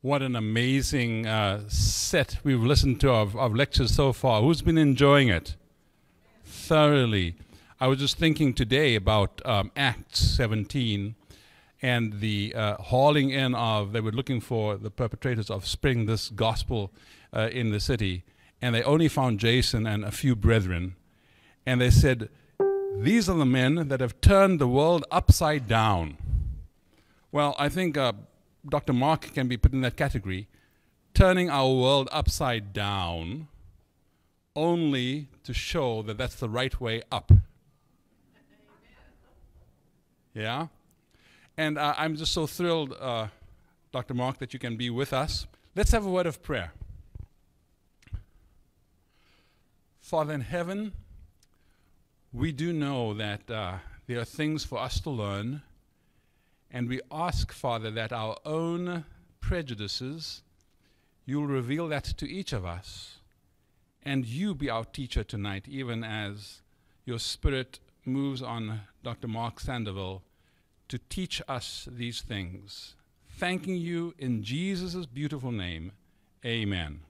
What an amazing set we've listened to of lectures so far. Who's been enjoying it? Thoroughly. I was just thinking today about Acts 17 and the hauling in of, they were looking for the perpetrators of spreading this gospel in the city. And they only found Jason and a few brethren. And they said, these are the men that have turned the world upside down. Well, I think Dr. Mark can be put in that category, turning our world upside down only to show that that's the right way up. Yeah? And I'm just so thrilled, Dr. Mark, that you can be with us. Let's have a word of prayer. Father in heaven, we do know that there are things for us to learn. And we ask, Father, that our own prejudices, you'll reveal that to each of us. And you be our teacher tonight, even as your Spirit moves on Dr. Mark Sandoval to teach us these things. Thanking you in Jesus' beautiful name. Amen.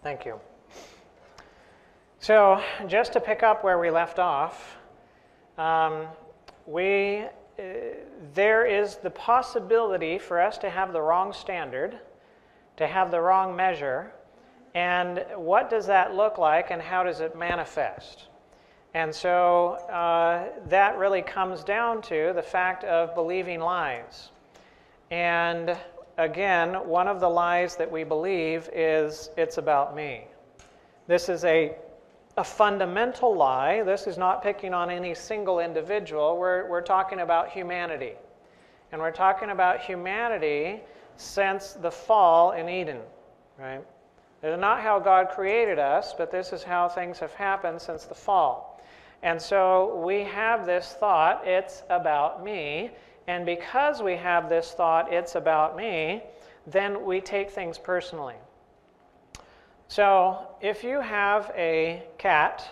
Thank you. So, just to pick up where we left off, there is the possibility for us to have the wrong standard, to have the wrong measure, and what does that look like and how does it manifest? And so that really comes down to the fact of believing lies. And again, one of the lies that we believe is, it's about me. This is a fundamental lie. This is not picking on any single individual. We're talking about humanity. And we're talking about humanity since the fall in Eden, right? This is not how God created us, but this is how things have happened since the fall. And so we have this thought, it's about me. And because we have this thought, it's about me, then we take things personally. So if you have a cat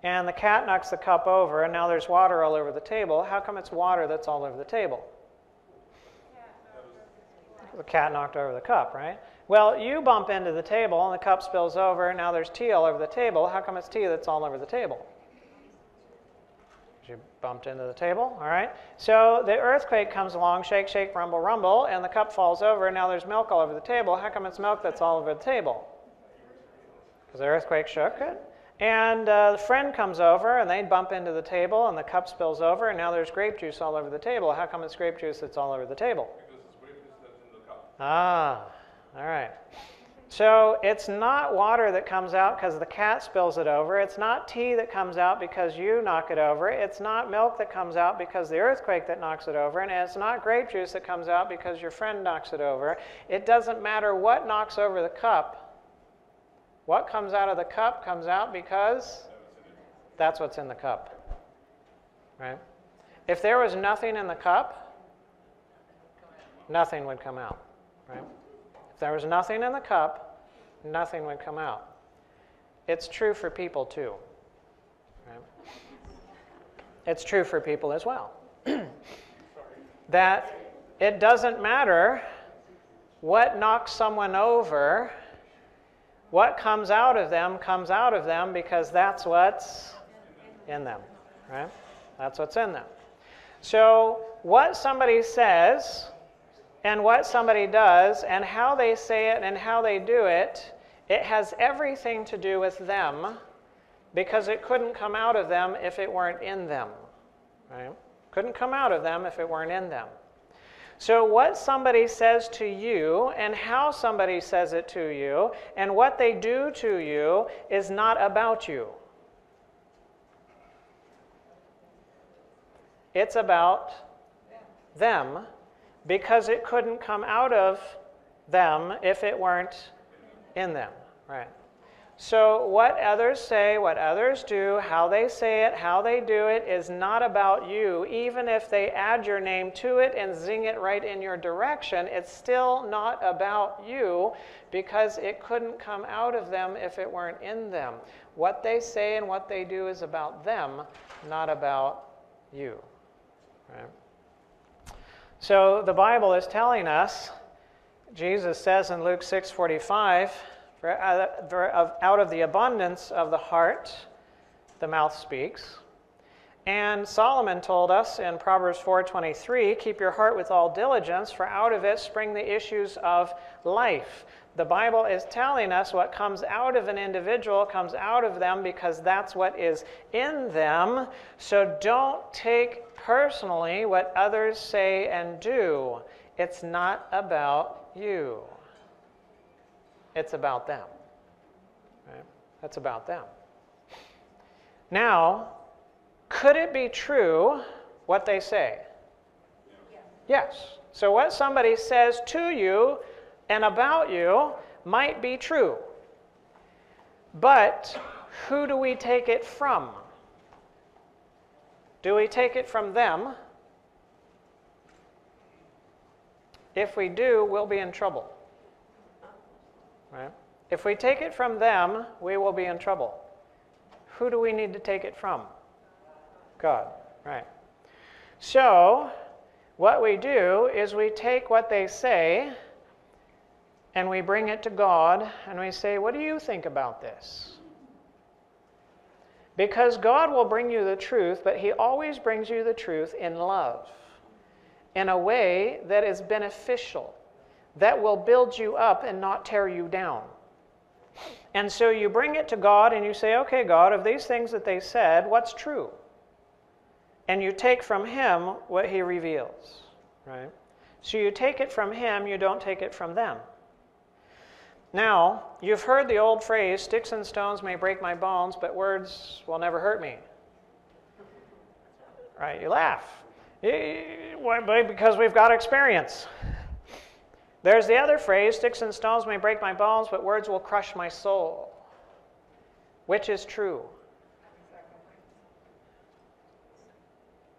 and the cat knocks the cup over and now there's water all over the table, how come it's water that's all over the table? The cat knocked over the cup, right? Well, you bump into the table and the cup spills over and now there's tea all over the table. How come it's tea that's all over the table? You bumped into the table, all right? So the earthquake comes along, shake, shake, rumble, rumble, and the cup falls over and now there's milk all over the table. How come it's milk that's all over the table? Because the earthquake shook it. And the friend comes over and they bump into the table and the cup spills over and now there's grape juice all over the table. How come it's grape juice that's all over the table? Because it's grape juice that's in the cup. Ah, all right. So it's not water that comes out because the cat spills it over. It's not tea that comes out because you knock it over. It's not milk that comes out because the earthquake that knocks it over. And it's not grape juice that comes out because your friend knocks it over. It doesn't matter what knocks over the cup. What comes out of the cup comes out because that's what's in the cup, right? If there was nothing in the cup, nothing would come out, right? If there was nothing in the cup, nothing would come out. It's true for people too, right? It's true for people as well. That it doesn't matter what knocks someone over. What comes out of them because that's what's in them, right? That's what's in them. So what somebody says and what somebody does and how they say it and how they do it, it has everything to do with them because it couldn't come out of them if it weren't in them, right? Couldn't come out of them if it weren't in them. So what somebody says to you and how somebody says it to you and what they do to you is not about you. It's about them because it couldn't come out of them if it weren't in them, right? So what others say, what others do, how they say it, how they do it is not about you. Even if they add your name to it and zing it right in your direction, it's still not about you because it couldn't come out of them if it weren't in them. What they say and what they do is about them, not about you. Right? So the Bible is telling us, Jesus says in Luke 6:45, out of the abundance of the heart, the mouth speaks. And Solomon told us in Proverbs 4:23, keep your heart with all diligence, for out of it spring the issues of life. The Bible is telling us what comes out of an individual comes out of them because that's what is in them. So don't take personally what others say and do. It's not about you. It's about them. Right? That's about them. Now, could it be true what they say? Yes. So what somebody says to you and about you might be true. But who do we take it from? Do we take it from them? If we do, we'll be in trouble. Right? If we take it from them, we will be in trouble. Who do we need to take it from? God. Right. So, what we do is we take what they say and we bring it to God and we say, what do you think about this? Because God will bring you the truth, but He always brings you the truth in love, in a way that is beneficial, that will build you up and not tear you down. And so you bring it to God and you say, okay, God, of these things that they said, what's true? And you take from Him what He reveals, right? So you take it from Him, you don't take it from them. Now, you've heard the old phrase, sticks and stones may break my bones, but words will never hurt me. Right? You laugh. Because we've got experience. There's the other phrase, sticks and stones may break my bones, but words will crush my soul. Which is true?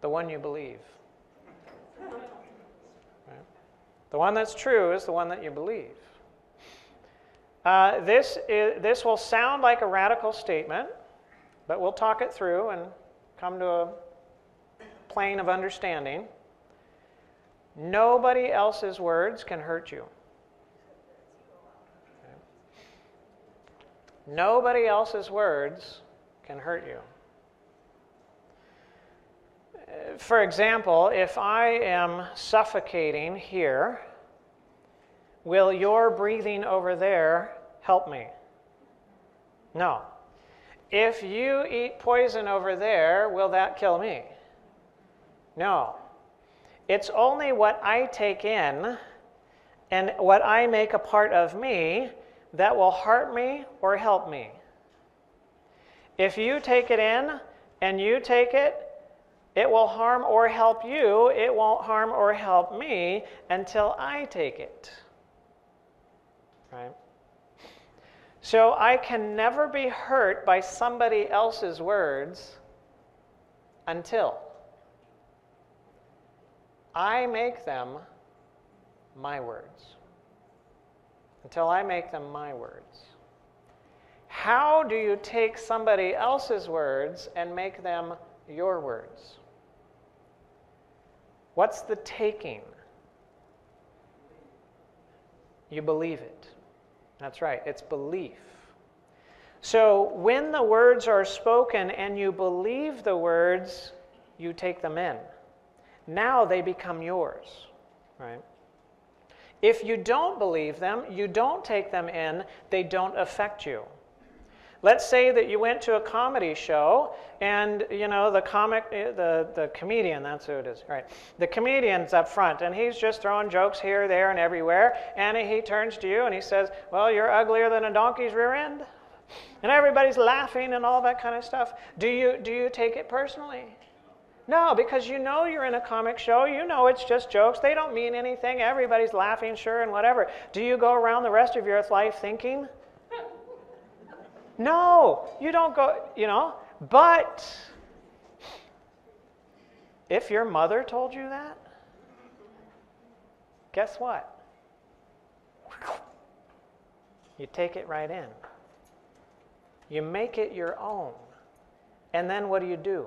The one you believe. Right? The one that's true is the one that you believe. This will sound like a radical statement, but we'll talk it through and come to a plane of understanding. Nobody else's words can hurt you. Okay. Nobody else's words can hurt you. For example, if I am suffocating here, will your breathing over there help me? No. If you eat poison over there, will that kill me? No. It's only what I take in and what I make a part of me that will hurt me or help me. If you take it in and you take it, it will harm or help you. It won't harm or help me until I take it. Right? So I can never be hurt by somebody else's words until I make them my words. Until I make them my words. How do you take somebody else's words and make them your words? What's the taking? You believe it. That's right, it's belief. So when the words are spoken and you believe the words, you take them in. Now they become yours, right? If you don't believe them, you don't take them in, they don't affect you. Let's say that you went to a comedy show and, you know, the comedian, that's who it is, right? The comedian's up front and he's just throwing jokes here, there, and everywhere. And he turns to you and he says, well, you're uglier than a donkey's rear end. And everybody's laughing and all that kind of stuff. Do you take it personally? No, because you know you're in a comic show. You know it's just jokes. They don't mean anything. Everybody's laughing, sure, and whatever. Do you go around the rest of your life thinking? No, you don't go, you know. But if your mother told you that, guess what? You take it right in. You make it your own. And then what do?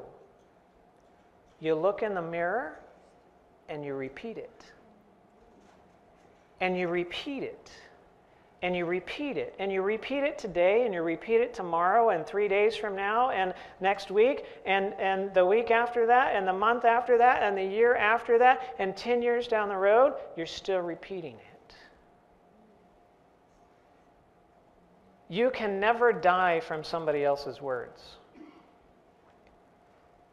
You look in the mirror and you repeat it. And you repeat it. And you repeat it. And you repeat it today, and you repeat it tomorrow, and 3 days from now, and next week, and the week after that, and the month after that, and the year after that, and 10 years down the road, you're still repeating it. You can never die from somebody else's words.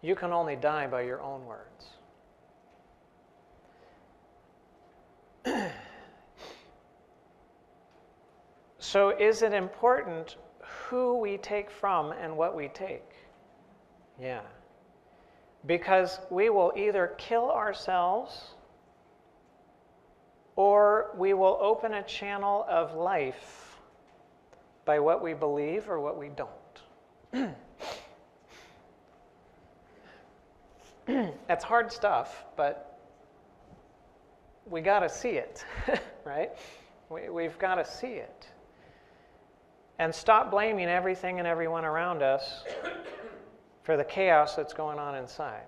You can only die by your own words. So is it important who we take from and what we take? Yeah. Because we will either kill ourselves or we will open a channel of life by what we believe or what we don't. That's hard stuff, but we got to see it, right? We've got to see it. And stop blaming everything and everyone around us for the chaos that's going on inside.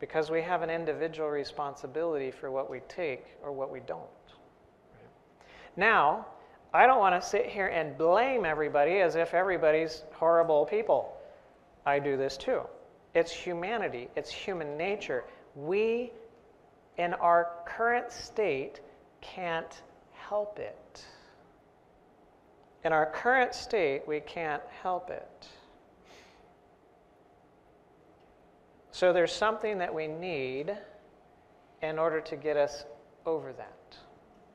Because we have an individual responsibility for what we take or what we don't. Now, I don't want to sit here and blame everybody as if everybody's horrible people. I do this too. It's humanity. It's human nature. We, in our current state, can't help it. In our current state, we can't help it. So there's something that we need in order to get us over that,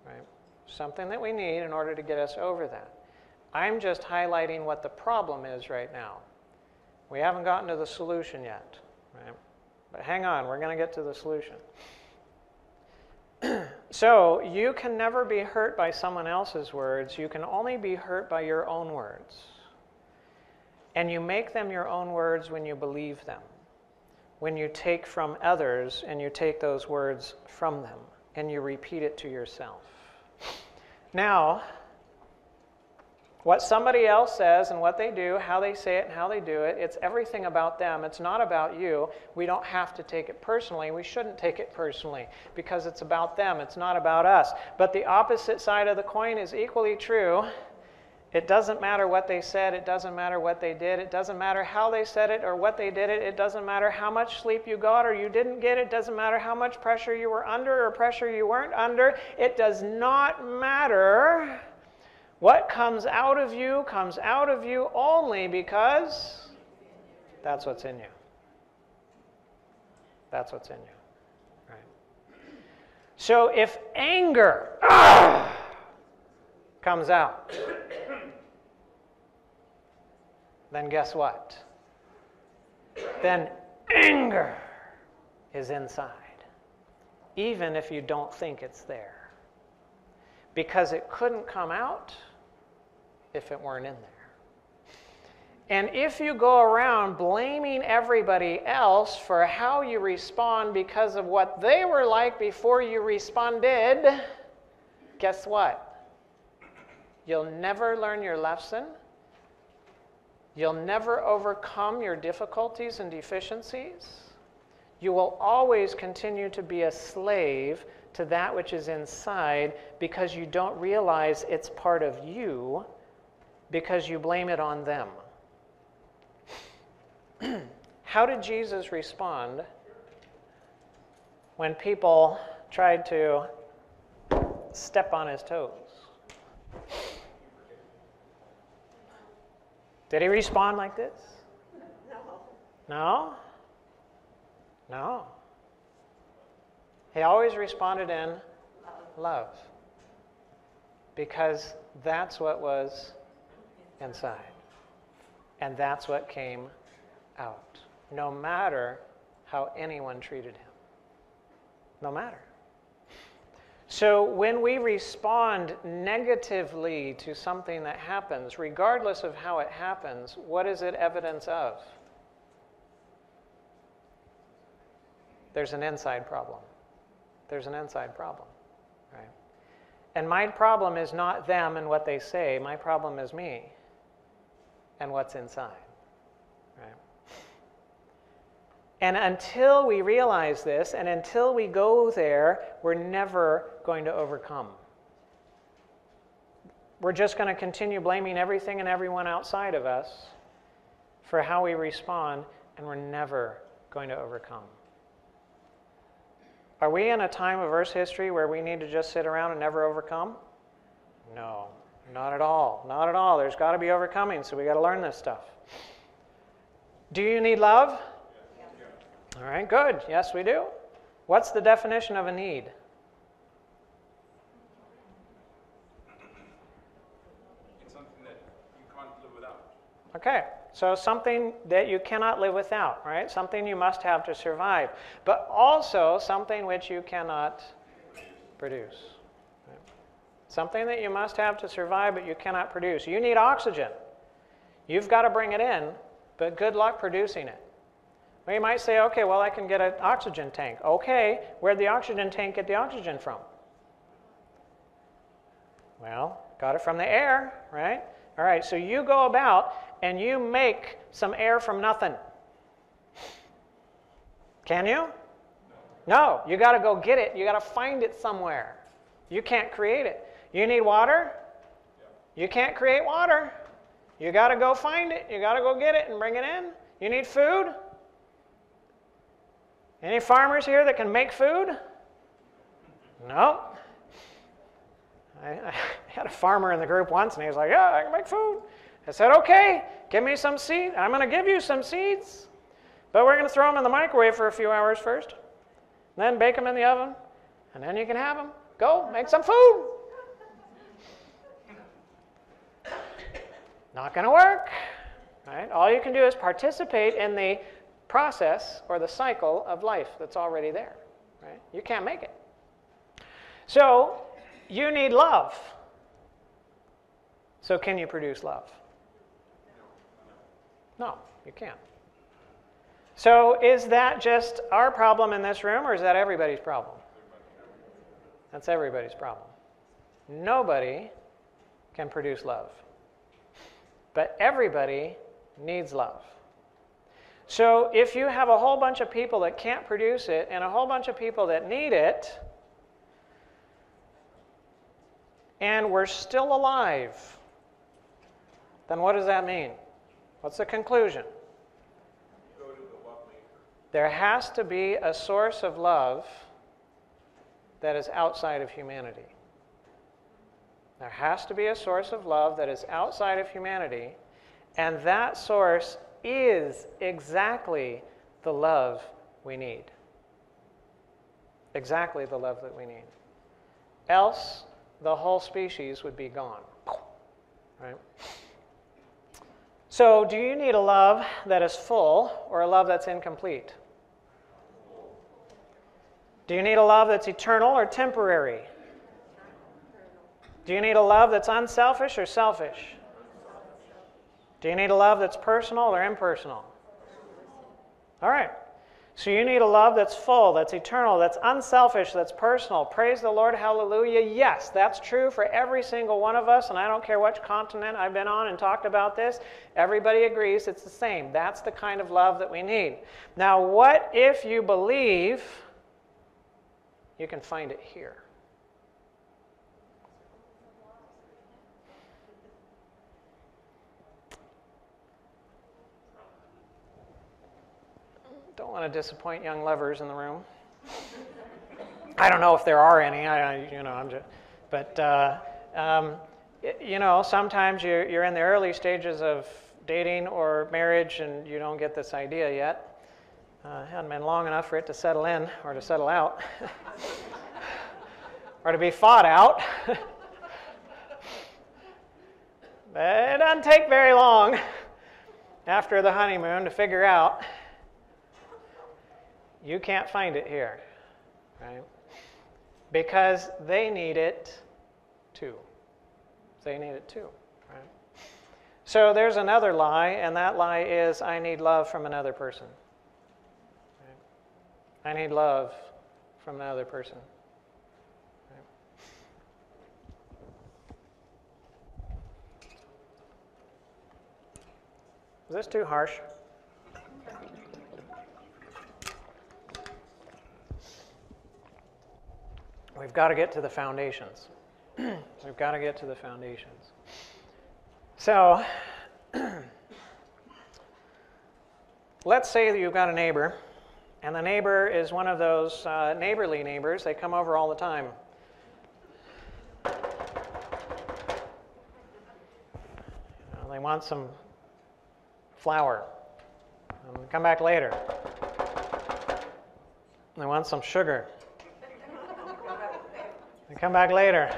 right? Something that we need in order to get us over that. I'm just highlighting what the problem is right now. We haven't gotten to the solution yet, right? But hang on, we're going to get to the solution. So you can never be hurt by someone else's words. You can only be hurt by your own words. And you make them your own words when you believe them. When you take from others and you take those words from them and you repeat it to yourself. Now, what somebody else says and what they do, how they say it and how they do it, it's everything about them. It's not about you. We don't have to take it personally. We shouldn't take it personally because it's about them. It's not about us. But the opposite side of the coin is equally true. It doesn't matter what they said. It doesn't matter what they did. It doesn't matter how they said it or what they did it. It doesn't matter how much sleep you got or you didn't get. It doesn't matter how much pressure you were under or pressure you weren't under. It does not matter. What comes out of you only because that's what's in you. That's what's in you, right? So if anger comes out, then guess what? Then anger is inside, even if you don't think it's there. Because it couldn't come out if it weren't in there. And if you go around blaming everybody else for how you respond because of what they were like before you responded, guess what? You'll never learn your lesson. You'll never overcome your difficulties and deficiencies. You will always continue to be a slave to that which is inside because you don't realize it's part of you because you blame it on them. How did Jesus respond when people tried to step on his toes? Did he respond like this? No? No. He always responded in love. Because that's what was inside. And that's what came out. No matter how anyone treated him. No matter. So when we respond negatively to something that happens, regardless of how it happens, what is it evidence of? There's an inside problem. There's an inside problem, right? And my problem is not them and what they say. My problem is me and what's inside, right? And until we realize this, and until we go there, we're never going to overcome. We're just going to continue blaming everything and everyone outside of us for how we respond, and we're never going to overcome. Are we in a time of Earth's history where we need to just sit around and never overcome? No, not at all. Not at all. There's got to be overcoming, so we got to learn this stuff. Do you need love? All right, good. Yes, we do. What's the definition of a need? It's something that you can't live without. Okay, so something that you cannot live without, right? Something you must have to survive, but also something which you cannot produce. Right? Something that you must have to survive, but you cannot produce. You need oxygen. You've got to bring it in, but good luck producing it. Well, you might say, okay, well, I can get an oxygen tank. Okay, where'd the oxygen tank get the oxygen from? Well, got it from the air, right? All right, so you go about and you make some air from nothing. Can you? No, you got to go get it. You got to find it somewhere. You can't create it. You need water? You can't create water. You got to go find it. You got to go get it and bring it in. You need food? Any farmers here that can make food? No. I had a farmer in the group once, and he was like, yeah, I can make food. I said, okay, give me some seed. I'm going to give you some seeds, but we're going to throw them in the microwave for a few hours first, then bake them in the oven, and then you can have them. Go, make some food. Not going to work. Right? All you can do is participate in the process or the cycle of life that's already there. Right? You can't make it. So you need love. So can you produce love? No, you can't. So is that just our problem in this room, or is that everybody's problem? That's everybody's problem. Nobody can produce love. But everybody needs love. So if you have a whole bunch of people that can't produce it and a whole bunch of people that need it, and we're still alive, then what does that mean? What's the conclusion? There has to be a source of love that is outside of humanity. There has to be a source of love that is outside of humanity, and that source is exactly the love we need. Exactly the love that we need. Else, the whole species would be gone. Right? So, do you need a love that is full or a love that's incomplete? Do you need a love that's eternal or temporary? Do you need a love that's unselfish or selfish? Do you need a love that's personal or impersonal? All right. So you need a love that's full, that's eternal, that's unselfish, that's personal. Praise the Lord, hallelujah. Yes, that's true for every single one of us, and I don't care which continent I've been on and talked about this. Everybody agrees it's the same. That's the kind of love that we need. Now, what if you believe you can find it here? Don't want to disappoint young lovers in the room. I don't know if there are any. Sometimes you're in the early stages of dating or marriage, and you don't get this idea yet. Hasn't been long enough for it to settle in or to settle out, or to be fought out. But it doesn't take very long after the honeymoon to figure out you can't find it here, right? Because they need it too. They need it too, right? So there's another lie, and that lie is I need love from another person. Right? I need love from another person. Right? Is this too harsh? We've got to get to the foundations. We've got to get to the foundations. So, let's say that you've got a neighbor, and the neighbor is one of those neighborly neighbors. They come over all the time. They want some flour. Come back later. They want some sugar. They come back later.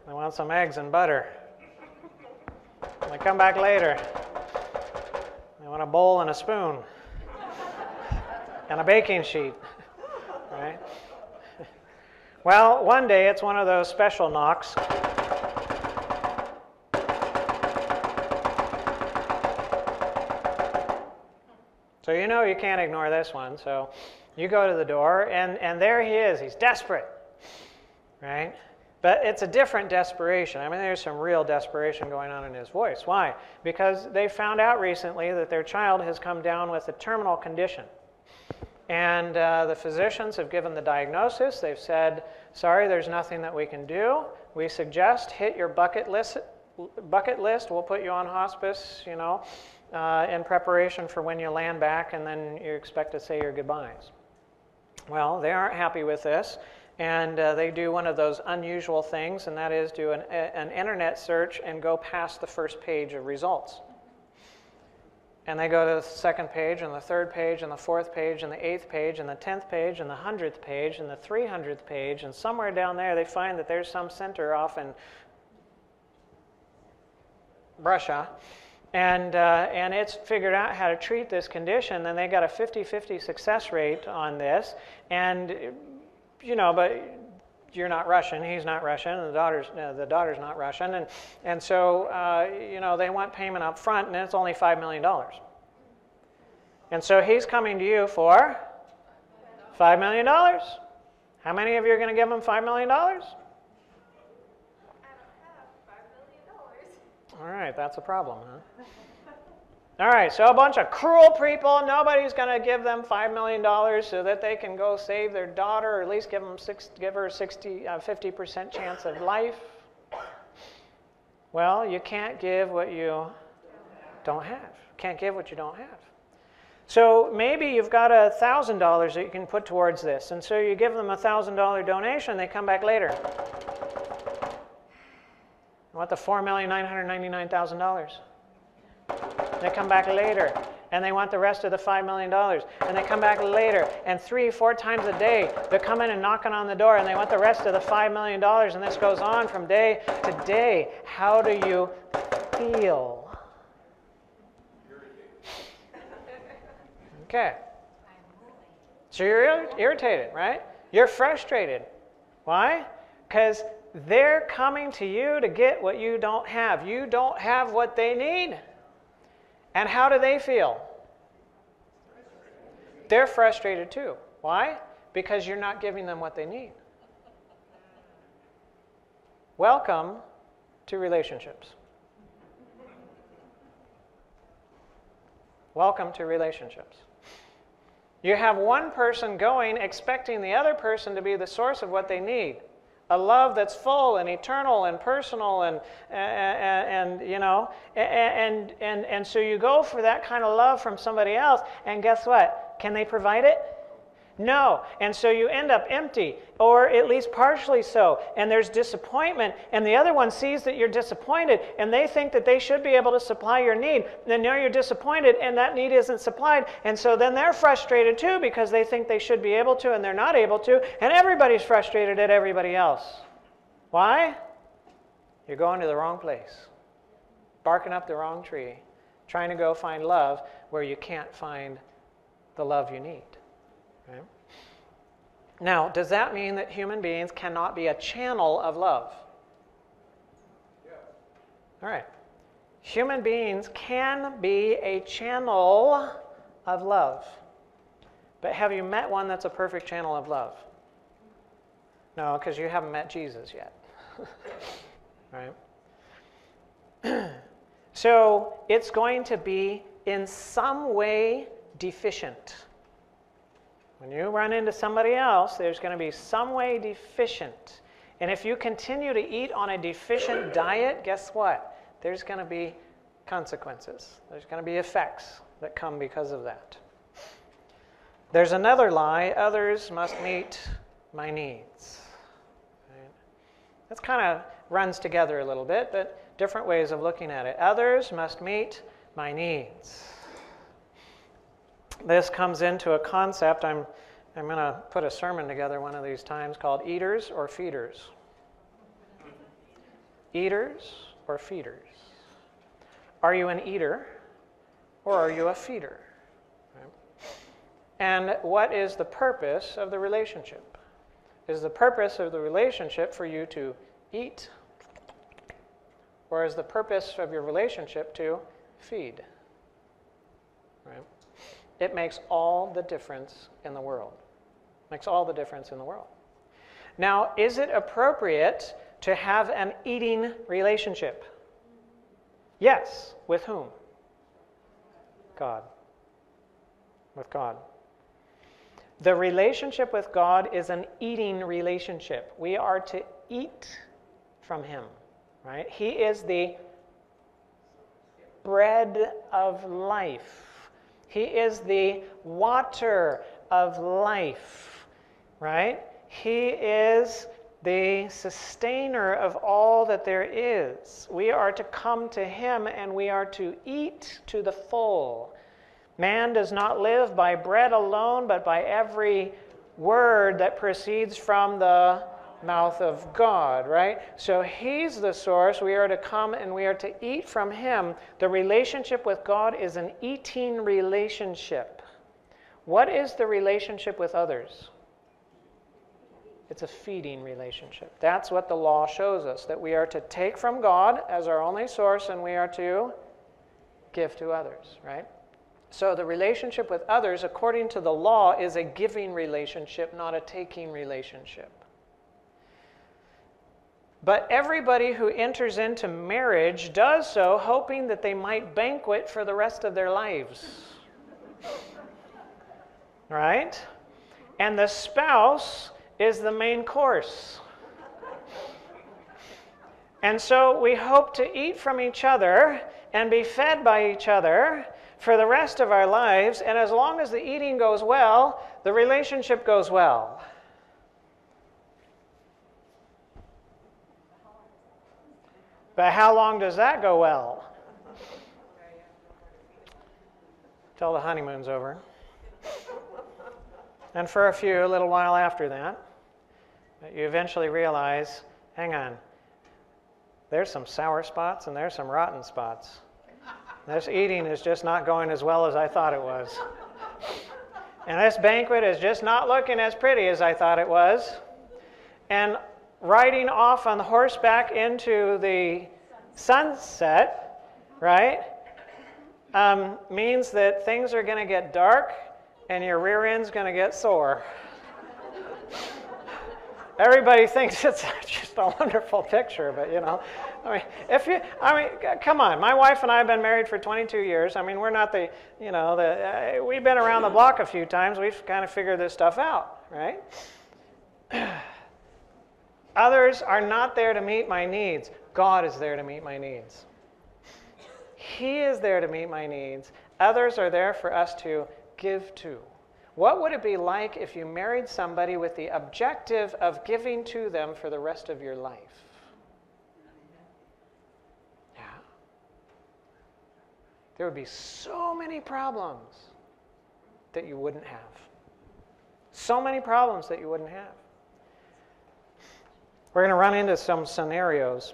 They want some eggs and butter. They come back later. They want a bowl and a spoon and a baking sheet, right? Well, one day it's one of those special knocks. So you know you can't ignore this one. So you go to the door, and there he is. He's desperate, right? But it's a different desperation. I mean, there's some real desperation going on in his voice. Why? Because they found out recently that their child has come down with a terminal condition. And the physicians have given the diagnosis. They've said, sorry, there's nothing that we can do. We suggest hit your bucket list. We'll put you on hospice, you know, in preparation for when you land back, and then you expect to say your goodbyes. Well, they aren't happy with this, and they do one of those unusual things, and that is do an internet search and go past the first page of results. And they go to the second page, and the third page, and the fourth page, and the 8th page, and the 10th page, and the 100th page, and the 300th page, and somewhere down there they find that there's some center off in Russia, and it's figured out how to treat this condition, and they got a 50-50 success rate on this, and you know, but you're not Russian, he's not Russian, and the daughter's not Russian, and so you know, they want payment up front, and it's only $5 million. And so he's coming to you for $5 million. How many of you are going to give him $5 million? All right, that's a problem, huh? All right, so a bunch of cruel people. Nobody's going to give them $5 million so that they can go save their daughter, or at least give her a 50% chance of life. Well, you can't give what you don't have. Can't give what you don't have. So maybe you've got $1,000 that you can put towards this, and so you give them a $1,000 donation. They come back later. Want the $4,999,000. They come back later, and they want the rest of the $5 million. And they come back later, and 3-4 times a day, they're coming and knocking on the door, and they want the rest of the $5 million. And this goes on from day to day. How do you feel? Okay. So you're irritated, right? You're frustrated. Why? Because they're coming to you to get what you don't have. You don't have what they need. And how do they feel? They're frustrated too. Why? Because you're not giving them what they need. Welcome to relationships. Welcome to relationships. You have one person going expecting the other person to be the source of what they need. A love that's full and eternal and personal and you know, and so you go for that kind of love from somebody else, and guess what? Can they provide it? No. And so you end up empty, or at least partially so, and there's disappointment, and the other one sees that you're disappointed, and they think that they should be able to supply your need, and now you're disappointed, and that need isn't supplied, and so then they're frustrated too, because they think they should be able to, and they're not able to, and everybody's frustrated at everybody else. Why? You're going to the wrong place, barking up the wrong tree, trying to go find love where you can't find the love you need. Okay. Now, does that mean that human beings cannot be a channel of love? Yeah. All right. Human beings can be a channel of love. But have you met one that's a perfect channel of love? No, because you haven't met Jesus yet. Right? So it's going to be in some way deficient. When you run into somebody else, there's going to be some way deficient. And if you continue to eat on a deficient diet, guess what? There's going to be consequences. There's going to be effects that come because of that. There's another lie: others must meet my needs. Right? That's kind of runs together a little bit, but different ways of looking at it. Others must meet my needs. This comes into a concept. I'm going to put a sermon together one of these times called Eaters or Feeders. Eaters or feeders? Are you an eater or are you a feeder? Right? And what is the purpose of the relationship? Is the purpose of the relationship for you to eat, or is the purpose of your relationship to feed? Right? It makes all the difference in the world. Makes all the difference in the world. Now, is it appropriate to have an eating relationship? Yes. With whom? God. With God. The relationship with God is an eating relationship. We are to eat from Him, right? He is the bread of life. He is the water of life, right? He is the sustainer of all that there is. We are to come to Him and we are to eat to the full. Man does not live by bread alone, but by every word that proceeds from the mouth of God, right? So He's the source. We are to come and we are to eat from Him. The relationship with God is an eating relationship. What is the relationship with others? It's a feeding relationship. That's what the law shows us, that we are to take from God as our only source and we are to give to others, right? So the relationship with others, according to the law, is a giving relationship, not a taking relationship. But everybody who enters into marriage does so hoping that they might banquet for the rest of their lives. Right? And the spouse is the main course. And so we hope to eat from each other and be fed by each other for the rest of our lives, and as long as the eating goes well, the relationship goes well. But how long does that go well? Till the honeymoon's over. And for a little while after that, you eventually realize, hang on, there's some sour spots and there's some rotten spots. This eating is just not going as well as I thought it was. And this banquet is just not looking as pretty as I thought it was. And riding off on horseback into the sunset, right, means that things are going to get dark and your rear end's going to get sore. Everybody thinks it's just a wonderful picture, but come on. My wife and I have been married for 22 years. I mean, we're not we've been around the block a few times. We've kind of figured this stuff out, right? Others are not there to meet my needs. God is there to meet my needs. He is there to meet my needs. Others are there for us to give to. What would it be like if you married somebody with the objective of giving to them for the rest of your life? Yeah. There would be so many problems that you wouldn't have. So many problems that you wouldn't have. We're going to run into some scenarios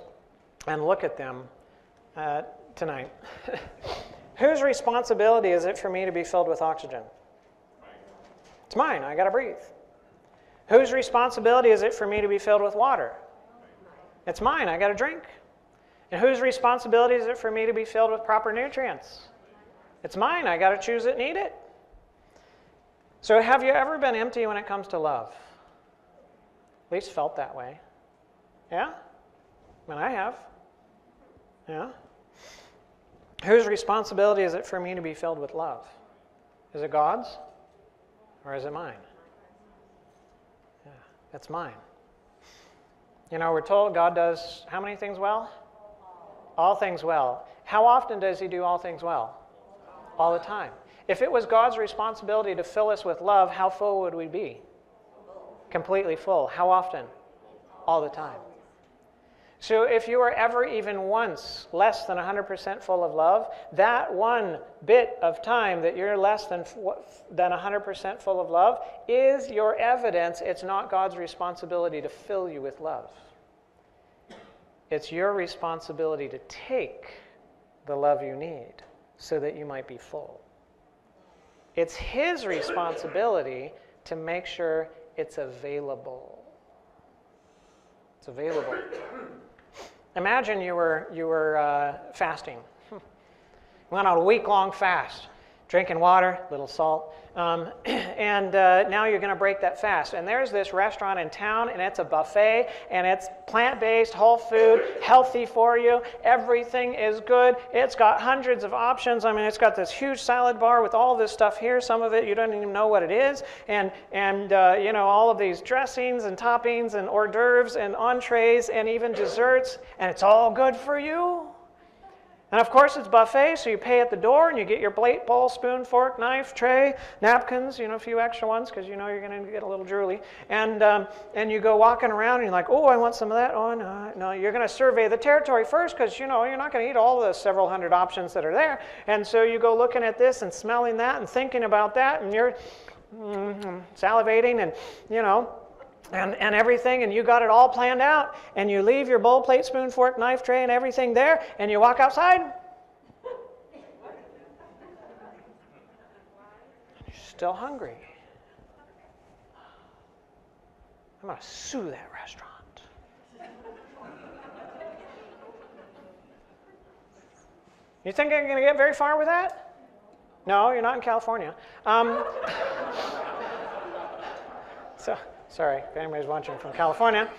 and look at them tonight. Whose responsibility is it for me to be filled with oxygen? It's mine. I got to breathe. Whose responsibility is it for me to be filled with water? It's mine. I got to drink. And whose responsibility is it for me to be filled with proper nutrients? It's mine. I got to choose it and eat it. So have you ever been empty when it comes to love? At least felt that way. Yeah? I mean, I have. Yeah? Whose responsibility is it for me to be filled with love? Is it God's? Or is it mine? It's mine. You know, we're told God does how many things well? All things well. How often does he do all things well? All the time. If it was God's responsibility to fill us with love, how full would we be? Completely full. How often? All the time. So if you are ever even once less than 100% full of love, that one bit of time that you're less than 100% full of love is your evidence it's not God's responsibility to fill you with love. It's your responsibility to take the love you need so that you might be full. It's his responsibility to make sure it's available. It's available. Imagine you were fasting. You went on a week-long fast, drinking water, little salt, and now you're going to break that fast. And there's this restaurant in town, and it's a buffet, and it's plant-based, whole food, healthy for you. Everything is good. It's got hundreds of options. I mean, it's got this huge salad bar with all this stuff here. Some of it you don't even know what it is, and you know, all of these dressings and toppings and hors d'oeuvres and entrees and even desserts, and it's all good for you. And of course it's buffet, so you pay at the door and you get your plate, bowl, spoon, fork, knife, tray, napkins, you know, a few extra ones because you know you're going to get a little drooly. And you go walking around and you're like, oh, I want some of that. Oh, no, you're going to survey the territory first because, you know, you're not going to eat all the several hundred options that are there. And so you go looking at this and smelling that and thinking about that, and you're salivating and, you know, and everything, and you got it all planned out, and you leave your bowl, plate, spoon, fork, knife, tray, and everything there, and you walk outside. You're still hungry. I'm going to sue that restaurant. You think I'm going to get very far with that? No, you're not in California. Sorry, if anybody's watching from California.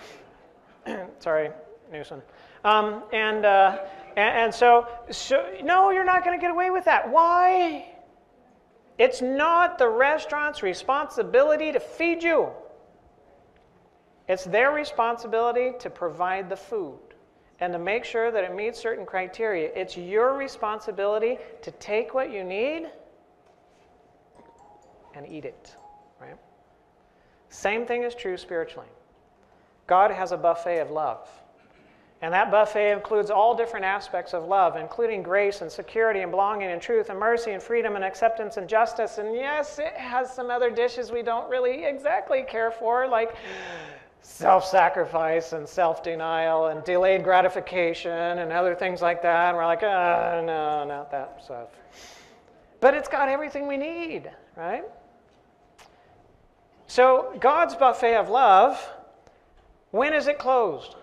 Sorry, Newsom. And so, no, you're not going to get away with that. Why? It's not the restaurant's responsibility to feed you. It's their responsibility to provide the food and to make sure that it meets certain criteria. It's your responsibility to take what you need and eat it, right? Same thing is true spiritually. God has a buffet of love. And that buffet includes all different aspects of love, including grace and security and belonging and truth and mercy and freedom and acceptance and justice. And yes, it has some other dishes we don't really exactly care for, like self-sacrifice and self-denial and delayed gratification and other things like that. And we're like, no, not that stuff. But it's got everything we need, right? So God's buffet of love, when is it closed?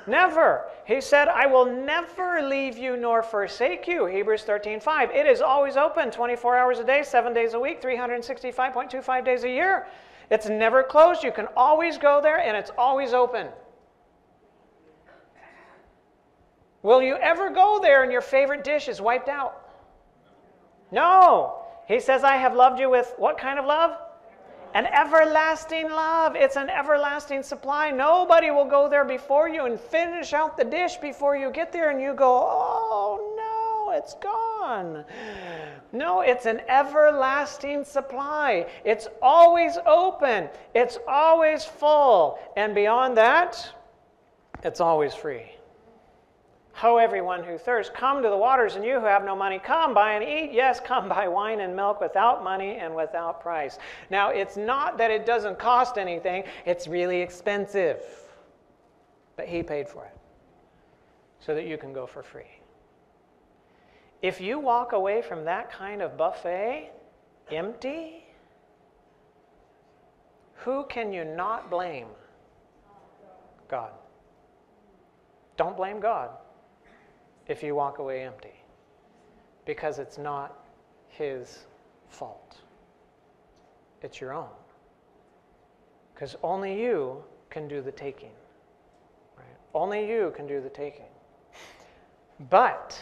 Never. He said, I will never leave you nor forsake you. Hebrews 13:5. It is always open 24 hours a day, 7 days a week, 365.25 days a year. It's never closed. You can always go there, and it's always open. Will you ever go there and your favorite dish is wiped out? No. He says, I have loved you with what kind of love? An everlasting love. It's an everlasting supply. Nobody will go there before you and finish out the dish before you get there and you go, oh no, it's gone. No, it's an everlasting supply. It's always open. It's always full. And beyond that, it's always free. Ho, everyone who thirsts, come to the waters, and you who have no money, come buy and eat. Yes, come buy wine and milk without money and without price. Now, it's not that it doesn't cost anything. It's really expensive. But he paid for it so that you can go for free. If you walk away from that kind of buffet empty, who can you not blame? God. Don't blame God if you walk away empty, because it's not his fault. It's your own. Because only you can do the taking. Right? Only you can do the taking. But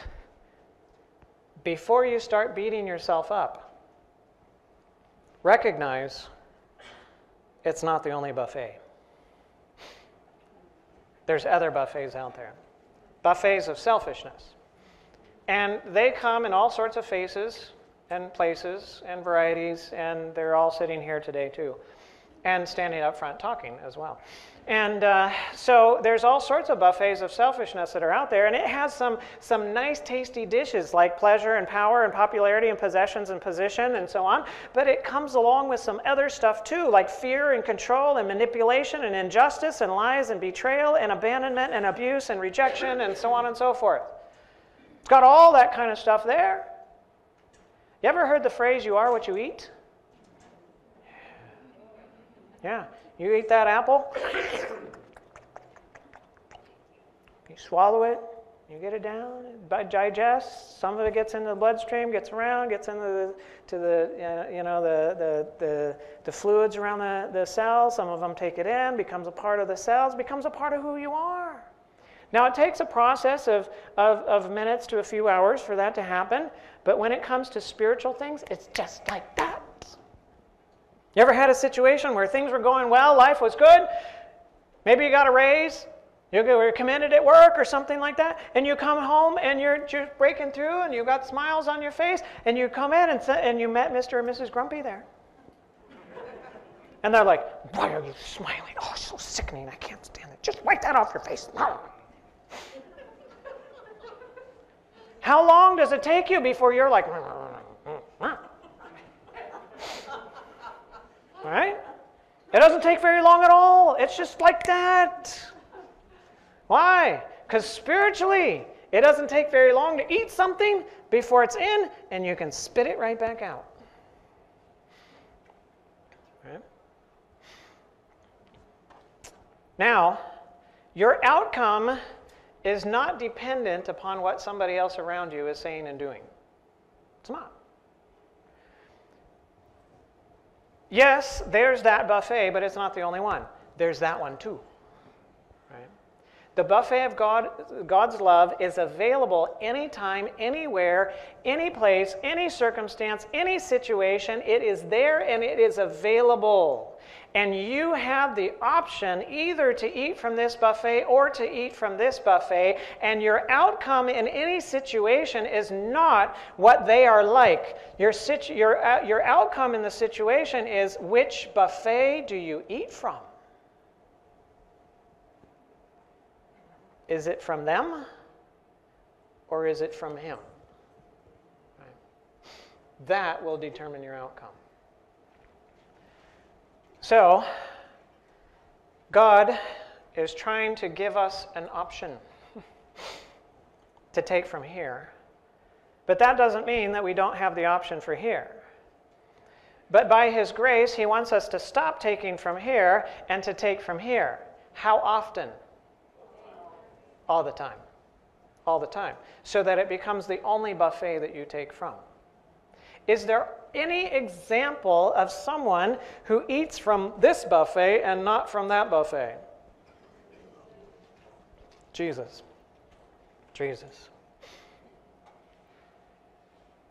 before you start beating yourself up, recognize it's not the only buffet. There's other buffets out there. Buffets of selfishness. And they come in all sorts of faces and places and varieties, and they're all sitting here today too, and standing up front talking as well. And so there's all sorts of buffets of selfishness that are out there, and it has some nice tasty dishes like pleasure and power and popularity and possessions and position and so on, but it comes along with some other stuff too, like fear and control and manipulation and injustice and lies and betrayal and abandonment and abuse and rejection and so on and so forth. It's got all that kind of stuff there. You ever heard the phrase, you are what you eat? Yeah. You eat that apple, you swallow it, you get it down, it digests. Some of it gets into the bloodstream, gets around, gets into the fluids around the cells. Some of them take it in, becomes a part of the cells, becomes a part of who you are. Now, it takes a process of minutes to a few hours for that to happen, but when it comes to spiritual things, it's just like that. You ever had a situation where things were going well, life was good, maybe you got a raise, you were commended at work or something like that, and you come home and you're just breaking through and you've got smiles on your face, and you come in and you met Mr. and Mrs. Grumpy there. And they're like, why are you smiling? Oh, it's so sickening, I can't stand it. Just wipe that off your face. How long does it take you before you're like, right? It doesn't take very long at all. It's just like that. Why? Because spiritually, it doesn't take very long to eat something before it's in, and you can spit it right back out. Right? Now, your outcome is not dependent upon what somebody else around you is saying and doing. It's not. Yes, there's that buffet, but it's not the only one. There's that one too. Right? The buffet of God's love is available anytime, anywhere, any place, any circumstance, any situation. It is there and it is available. And you have the option either to eat from this buffet or to eat from this buffet, and your outcome in any situation is not what they are like. Your outcome in the situation is, which buffet do you eat from? Is it from them or is it from him? Right. That will determine your outcome. So, God is trying to give us an option to take from here. But that doesn't mean that we don't have the option for here. But by His grace, He wants us to stop taking from here and to take from here. How often? All the time. All the time. So that it becomes the only buffet that you take from. Is there any example of someone who eats from this buffet and not from that buffet? Jesus. Jesus.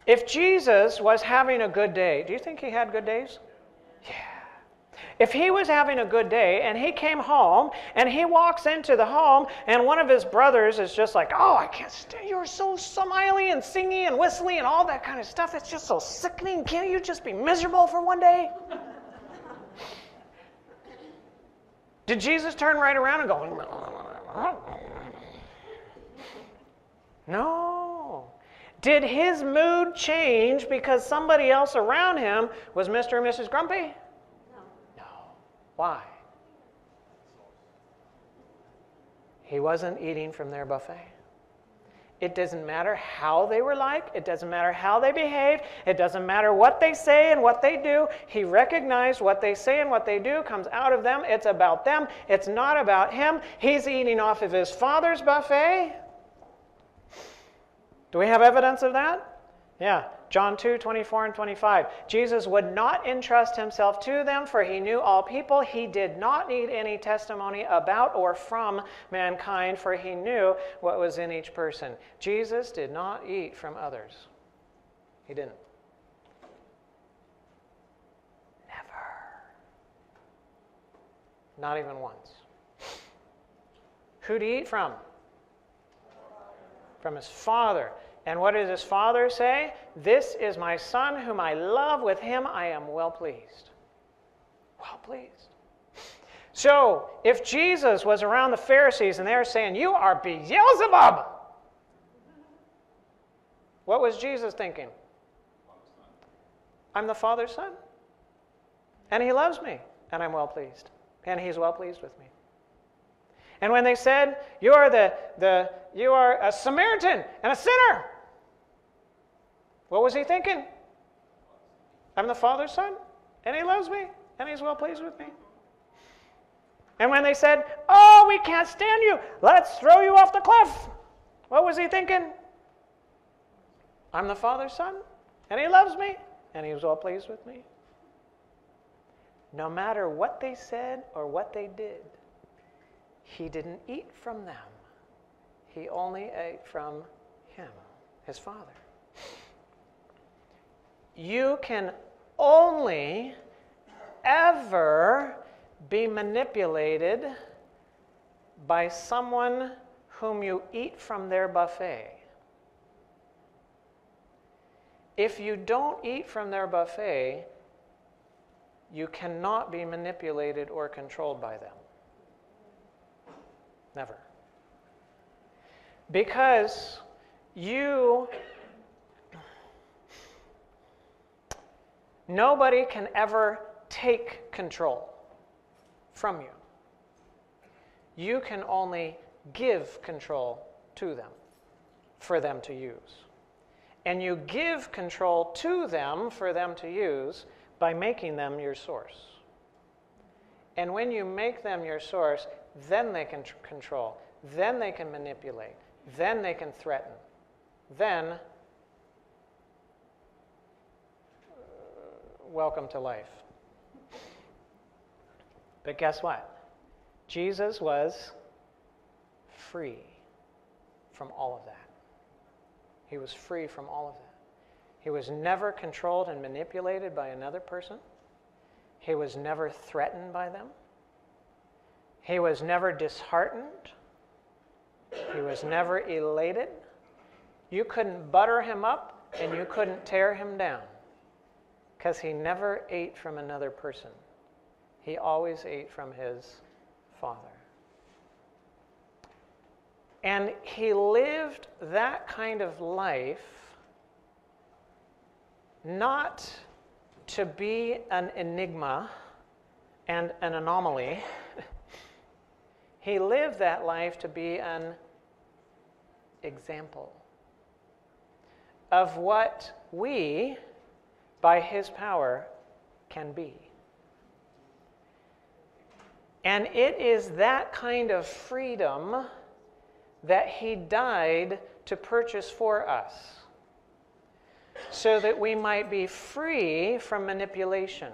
If Jesus was having a good day, do you think He had good days? Yeah. If He was having a good day and He came home and He walks into the home and one of His brothers is just like, oh, I can't stand, you're so smiley and singy and whistly and all that kind of stuff. It's just so sickening. Can't you just be miserable for one day? Did Jesus turn right around and go, no. Did His mood change because somebody else around Him was Mr. and Mrs. Grumpy? Why? He wasn't eating from their buffet. It doesn't matter how they were like. It doesn't matter how they behaved. It doesn't matter what they say and what they do. He recognized what they say and what they do comes out of them. It's about them. It's not about Him. He's eating off of His Father's buffet. Do we have evidence of that? Yeah. John 2:24 and 25. Jesus would not entrust Himself to them, for He knew all people. He did not need any testimony about or from mankind, for He knew what was in each person. Jesus did not eat from others. He didn't. Never. Not even once. Who'd he eat from? From his Father. And what did his Father say? This is my Son whom I love. With him I am well pleased. Well pleased. So, if Jesus was around the Pharisees and they were saying, you are Beelzebub, what was Jesus thinking? I'm the Father's Son. And he loves me. And I'm well pleased. And he's well pleased with me. And when they said, you are a Samaritan and a sinner, what was he thinking? I'm the Father's Son, and he loves me, and he's well pleased with me. And when they said, oh, we can't stand you, let's throw you off the cliff, what was he thinking? I'm the Father's Son, and he loves me, and he was well pleased with me. No matter what they said or what they did, he didn't eat from them. He only ate from him, his Father. You can only ever be manipulated by someone whom you eat from their buffet. If you don't eat from their buffet, you cannot be manipulated or controlled by them. Never. Because nobody can ever take control from you. You can only give control to them for them to use. And you give control to them for them to use by making them your source. And when you make them your source, then they can control, then they can manipulate, then they can threaten, then welcome to life. But guess what? Jesus was free from all of that. He was free from all of that. He was never controlled and manipulated by another person. He was never threatened by them. He was never disheartened. He was never elated. You couldn't butter him up and you couldn't tear him down because he never ate from another person. He always ate from his Father. And he lived that kind of life not to be an enigma and an anomaly. He lived that life to be an example of what we, by his power, can be. And it is that kind of freedom that he died to purchase for us, so that we might be free from manipulation.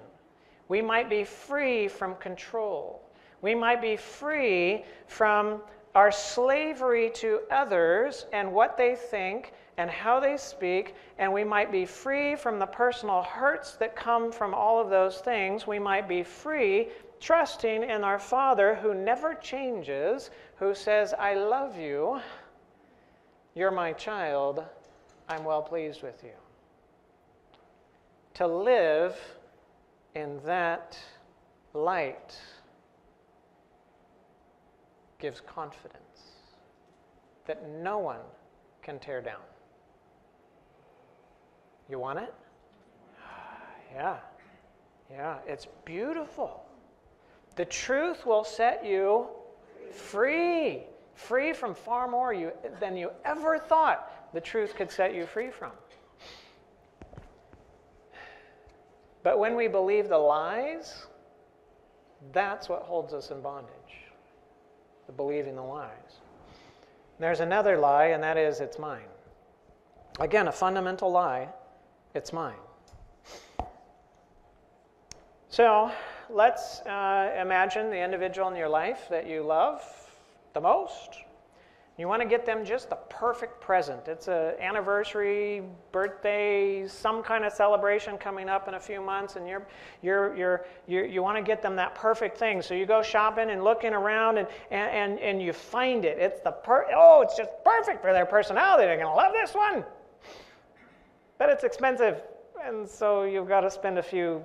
We might be free from control. We might be free from our slavery to others and what they think and how they speak, and we might be free from the personal hurts that come from all of those things. We might be free trusting in our Father who never changes, who says, I love you, you're my child, I'm well pleased with you. To live in that light gives confidence that no one can tear down. You want it? Yeah. Yeah, it's beautiful. The truth will set you free. Free from far more than you ever thought the truth could set you free from. But when we believe the lies, that's what holds us in bondage. The believing the lies. There's another lie, and that is, it's mine. Again, a fundamental lie, it's mine. So let's imagine the individual in your life that you love the most, You want to get them just the perfect present. It's an anniversary, birthday, some kind of celebration coming up in a few months, and you want to get them that perfect thing. So you go shopping and looking around, and you find it. It's it's just perfect for their personality. They're going to love this one. But it's expensive, and so you've got to spend a few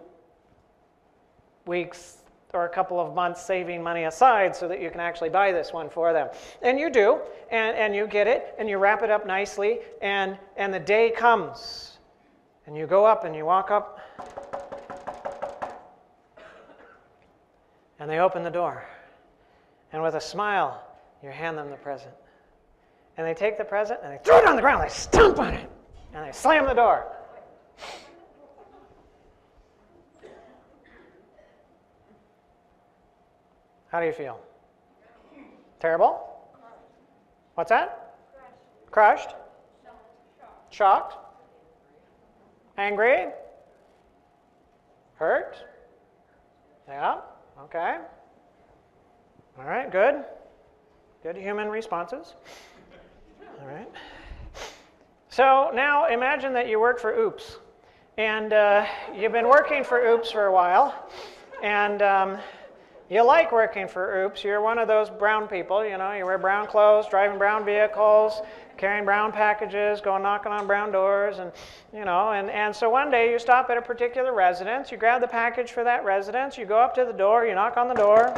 weeks or a couple of months saving money aside so that you can actually buy this one for them. And you do, and you get it, and you wrap it up nicely, and the day comes. And you go up and you walk up, and they open the door. And with a smile, you hand them the present. And they take the present, and they throw it on the ground, they stomp on it, and they slam the door. How do you feel? Terrible? What's that? Crushed? Shocked? Angry? Hurt? Yeah, okay. All right, good. Good human responses. All right. So now imagine that you work for Oops. And you've been working for Oops for a while. And you like working for Oops. You're one of those brown people, you know, you wear brown clothes, driving brown vehicles, carrying brown packages, going knocking on brown doors, and, you know, and so one day you stop at a particular residence, you grab the package for that residence, you go up to the door, you knock on the door,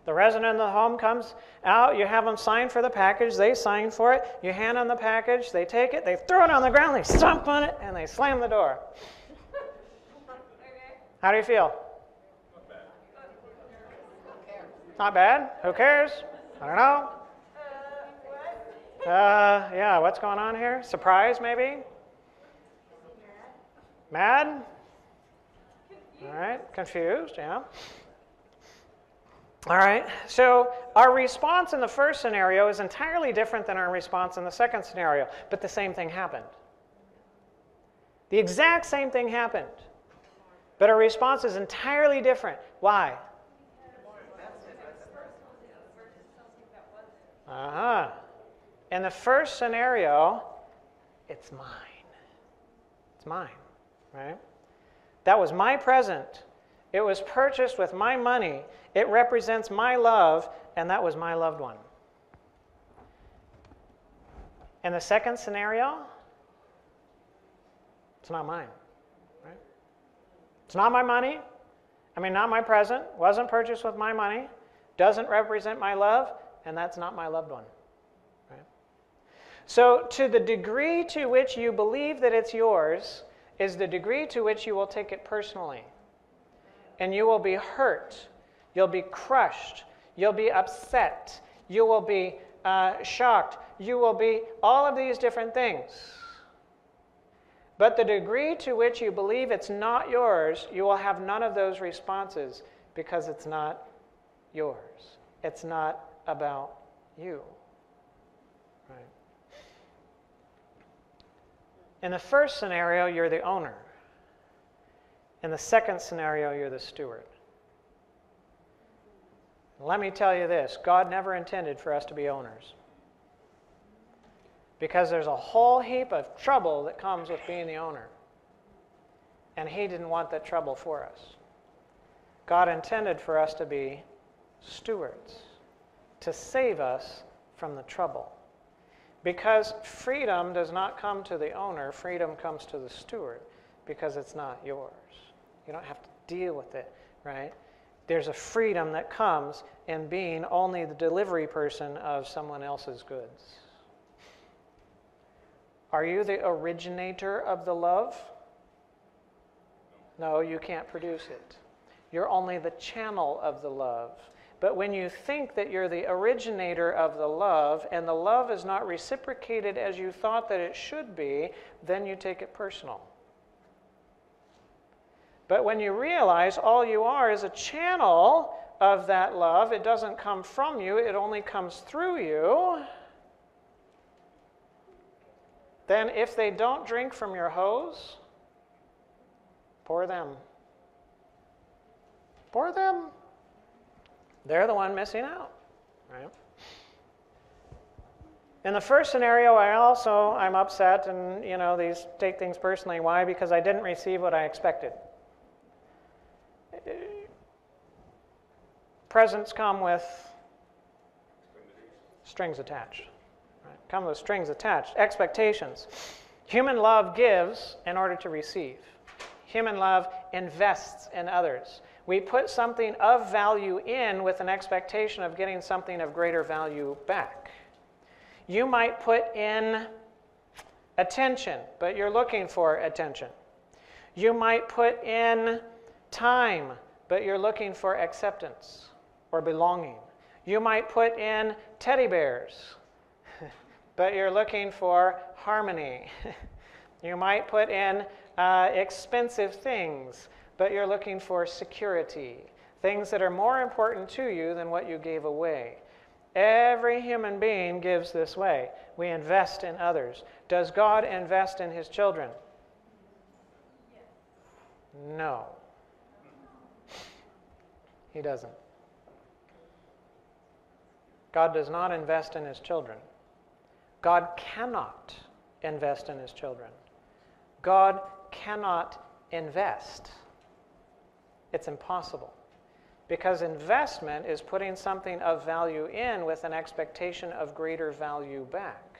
the resident of the home comes out, you have them sign for the package, they sign for it, you hand them the package, they take it, they throw it on the ground, they stomp on it, and they slam the door. How do you feel? Not bad. Who cares? I don't know. Yeah, what's going on here? Surprise, maybe? Mad? All right, confused, yeah. All right, so our response in the first scenario is entirely different than our response in the second scenario, but the same thing happened. The exact same thing happened, but our response is entirely different. Why? In the first scenario, it's mine. It's mine, right? That was my present. It was purchased with my money. It represents my love, and that was my loved one. In the second scenario, it's not mine, right? It's not my money. I mean, not my present. Wasn't purchased with my money. Doesn't represent my love. And that's not my loved one. Right? So to the degree to which you believe that it's yours is the degree to which you will take it personally. And you will be hurt. You'll be crushed. You'll be upset. You will be shocked. You will be all of these different things. But the degree to which you believe it's not yours, you will have none of those responses because it's not yours. It's not about you. Right? In the first scenario, you're the owner. In the second scenario, you're the steward. Let me tell you this, God never intended for us to be owners. Because there's a whole heap of trouble that comes with being the owner. And He didn't want that trouble for us. God intended for us to be stewards, to save us from the trouble. Because freedom does not come to the owner, freedom comes to the steward, because it's not yours. You don't have to deal with it, right? There's a freedom that comes in being only the delivery person of someone else's goods. Are you the originator of the love? No, you can't produce it. You're only the channel of the love. But when you think that you're the originator of the love and the love is not reciprocated as you thought that it should be, then you take it personal. But when you realize all you are is a channel of that love, it doesn't come from you, it only comes through you, then if they don't drink from your hose, pour them. Pour them. They're the one missing out, right? In the first scenario, I'm upset and, these take things personally. Why? Because I didn't receive what I expected. Presents come with strings attached. Right? Come with strings attached. Expectations. Human love gives in order to receive. Human love invests in others. We put something of value in with an expectation of getting something of greater value back. You might put in attention, but you're looking for attention. You might put in time, but you're looking for acceptance or belonging. You might put in teddy bears, but you're looking for harmony. You might put in expensive things, but you're looking for security, things that are more important to you than what you gave away. Every human being gives this way. We invest in others. Does God invest in his children? No. He doesn't. God does not invest in his children. God cannot invest in his children. God cannot invest. It's impossible. Because investment is putting something of value in with an expectation of greater value back.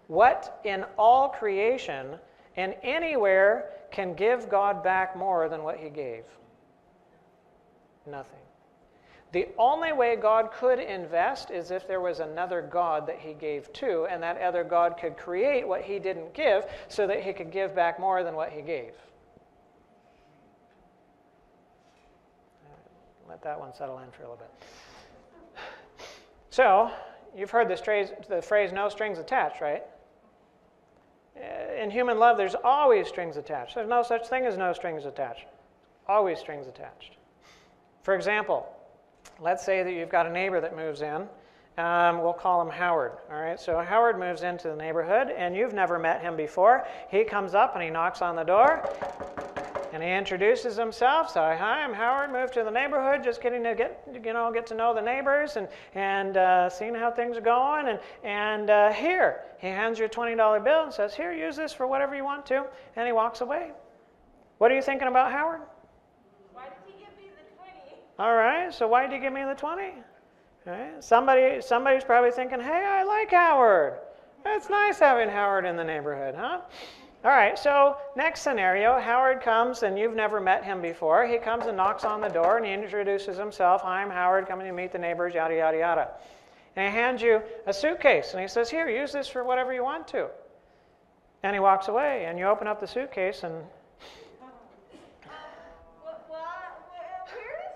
What in all creation and anywhere can give God back more than what he gave? Nothing. The only way God could invest is if there was another God that he gave to, and that other God could create what he didn't give so that he could give back more than what he gave. Let that one settle in for a little bit. So, you've heard the phrase no strings attached, right? In human love, there's always strings attached. There's no such thing as no strings attached. Always strings attached. For example, let's say that you've got a neighbor that moves in. We'll call him Howard. All right, so Howard moves into the neighborhood, and you've never met him before. He comes up and he knocks on the door. And he introduces himself. So, hi, I'm Howard. Moved to the neighborhood, just getting to get to know the neighbors and seeing how things are going. And here, he hands you a $20 bill and says, "Here, use this for whatever you want to." And he walks away. What are you thinking about Howard? Why did he give me the 20? All right. So why did he give me the 20? All right. Somebody's probably thinking, "Hey, I like Howard. It's nice having Howard in the neighborhood, huh?" All right, so next scenario, Howard comes and you've never met him before. He comes and knocks on the door and he introduces himself. "Hi, I'm Howard, coming to meet the neighbors, yada, yada, yada." And he hands you a suitcase and he says, "Here, use this for whatever you want to." And he walks away and you open up the suitcase and... Where did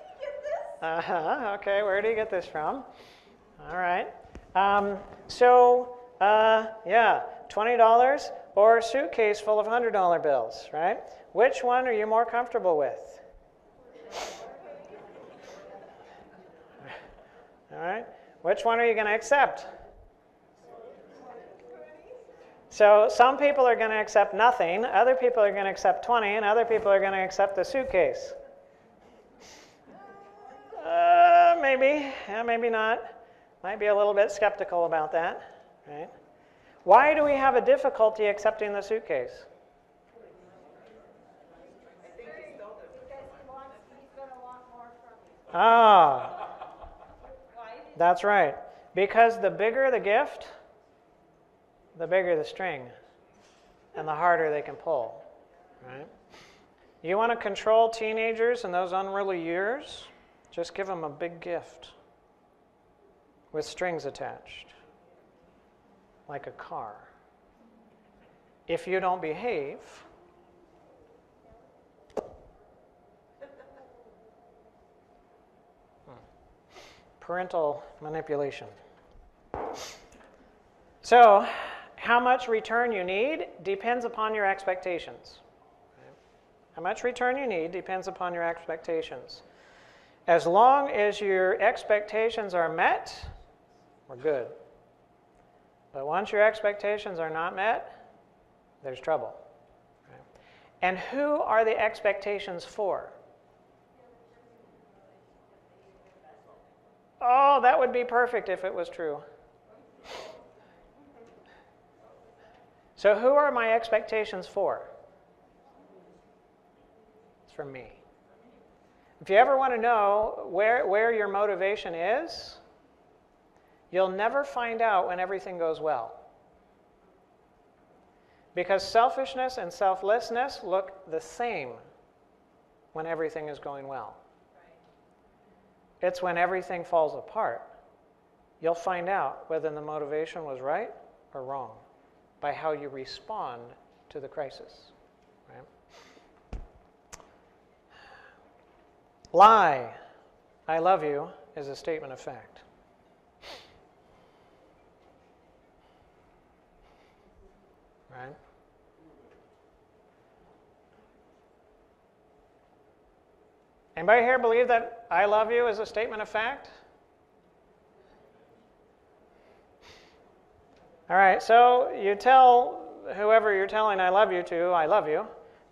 he get this? Okay, where did he get this from? All right. Yeah, $20 or a suitcase full of $100 bills, right? Which one are you more comfortable with? All right. Which one are you going to accept? So some people are going to accept nothing, other people are going to accept 20, and other people are going to accept the suitcase. Maybe. Yeah, maybe not. Might be a little bit skeptical about that, right? Why do we have a difficulty accepting the suitcase? Because he's going to want more from you. Ah, Why? that's right. Because the bigger the gift, the bigger the string, and the harder they can pull, right? You want to control teenagers in those unruly years? Just give them a big gift with strings attached, like a car. If you don't behave, parental manipulation. So, how much return you need depends upon your expectations. How much return you need depends upon your expectations. As long as your expectations are met, we're good. But once your expectations are not met, there's trouble. Right? And who are the expectations for? Oh, that would be perfect if it was true. So who are my expectations for? It's for me. If you ever want to know where your motivation is, you'll never find out when everything goes well. Because selfishness and selflessness look the same when everything is going well. It's when everything falls apart. You'll find out whether the motivation was right or wrong by how you respond to the crisis. Right? Lie, I love you, is a statement of fact. Right? Anybody here believe that I love you is a statement of fact? All right, so you tell whoever you're telling I love you to, I love you, and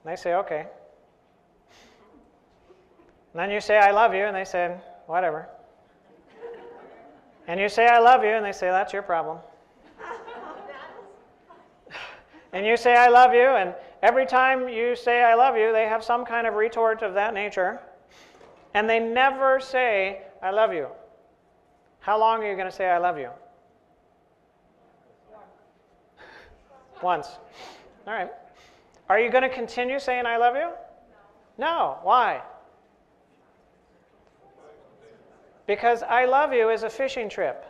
they say, okay. And then you say, I love you, and they say, whatever. And you say, I love you, and they say, that's your problem. And you say, I love you, and every time you say, I love you, they have some kind of retort of that nature. And they never say, I love you. How long are you going to say, I love you? Once. All right. Are you going to continue saying, I love you? No. Why? Because I love you is a fishing trip.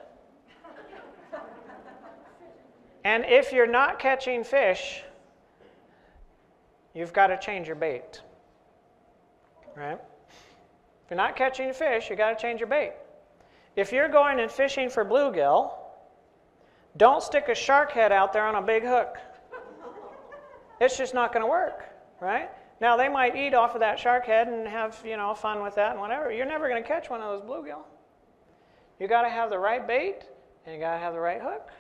And if you're not catching fish, you've got to change your bait. Right? If you're not catching fish, you've got to change your bait. If you're going and fishing for bluegill, don't stick a shark head out there on a big hook. It's just not going to work, right? Now, they might eat off of that shark head and have, fun with that and whatever. You're never going to catch one of those bluegill. You got to have the right bait and you got to have the right hook,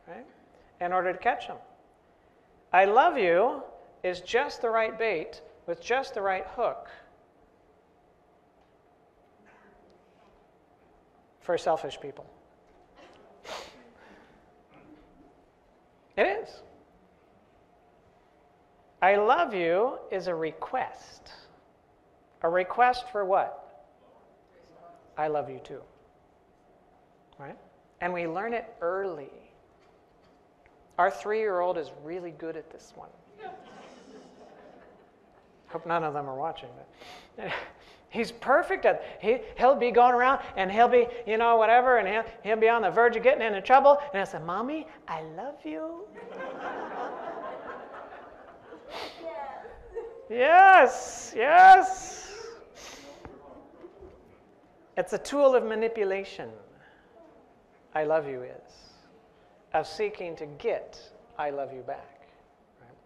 right? In order to catch them. I love you is just the right bait with just the right hook for selfish people. It is. I love you is a request. A request for what? I love you too. Right? And we learn it early. Our 3-year-old is really good at this one. Hope none of them are watching. But he's perfect at it. He'll be going around and he'll be, whatever, and he'll be on the verge of getting into trouble. And I say, Mommy, I love you. Yes, yes. It's a tool of manipulation. I love you is. Of seeking to get I love you back. Right?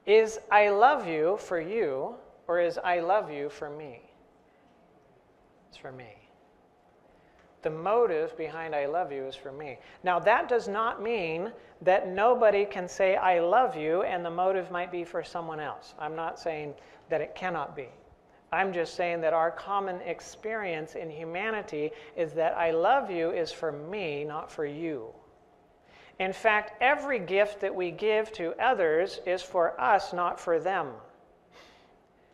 Is I love you for you, or is I love you for me? It's for me. The motive behind I love you is for me. Now, that does not mean that nobody can say I love you and the motive might be for someone else. I'm not saying that it cannot be. I'm just saying that our common experience in humanity is that I love you is for me, not for you. In fact, every gift that we give to others is for us, not for them.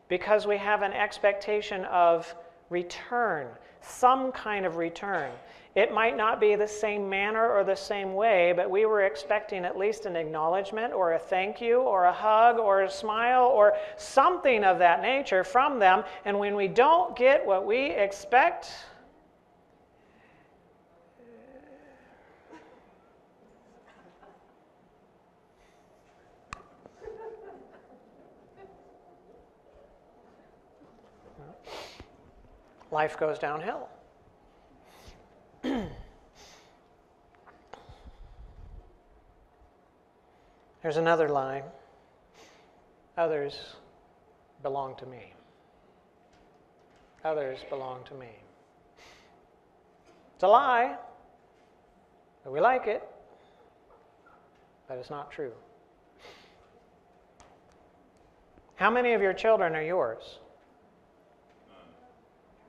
Because we have an expectation of return, some kind of return. It might not be the same manner or the same way, but we were expecting at least an acknowledgement or a thank you or a hug or a smile or something of that nature from them. And when we don't get what we expect, life goes downhill. There's another line. Others belong to me. Others belong to me. It's a lie, but we like it, but it's not true. How many of your children are yours?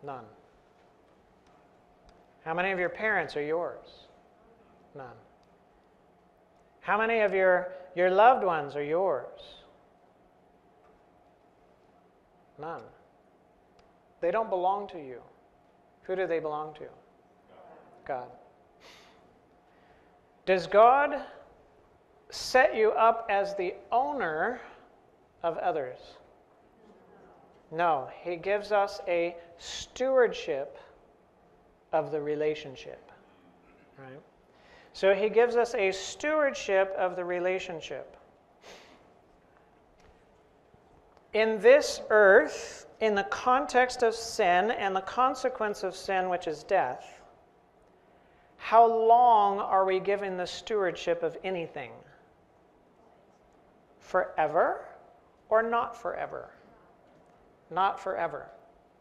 None. How many of your parents are yours? None. How many of your loved ones are yours? None. They don't belong to you. Who do they belong to? God. Does God set you up as the owner of others? No. He gives us a stewardship of the relationship. Right? So he gives us a stewardship of the relationship. In this earth, in the context of sin and the consequence of sin, which is death, how long are we given the stewardship of anything? Forever or not forever? Not forever,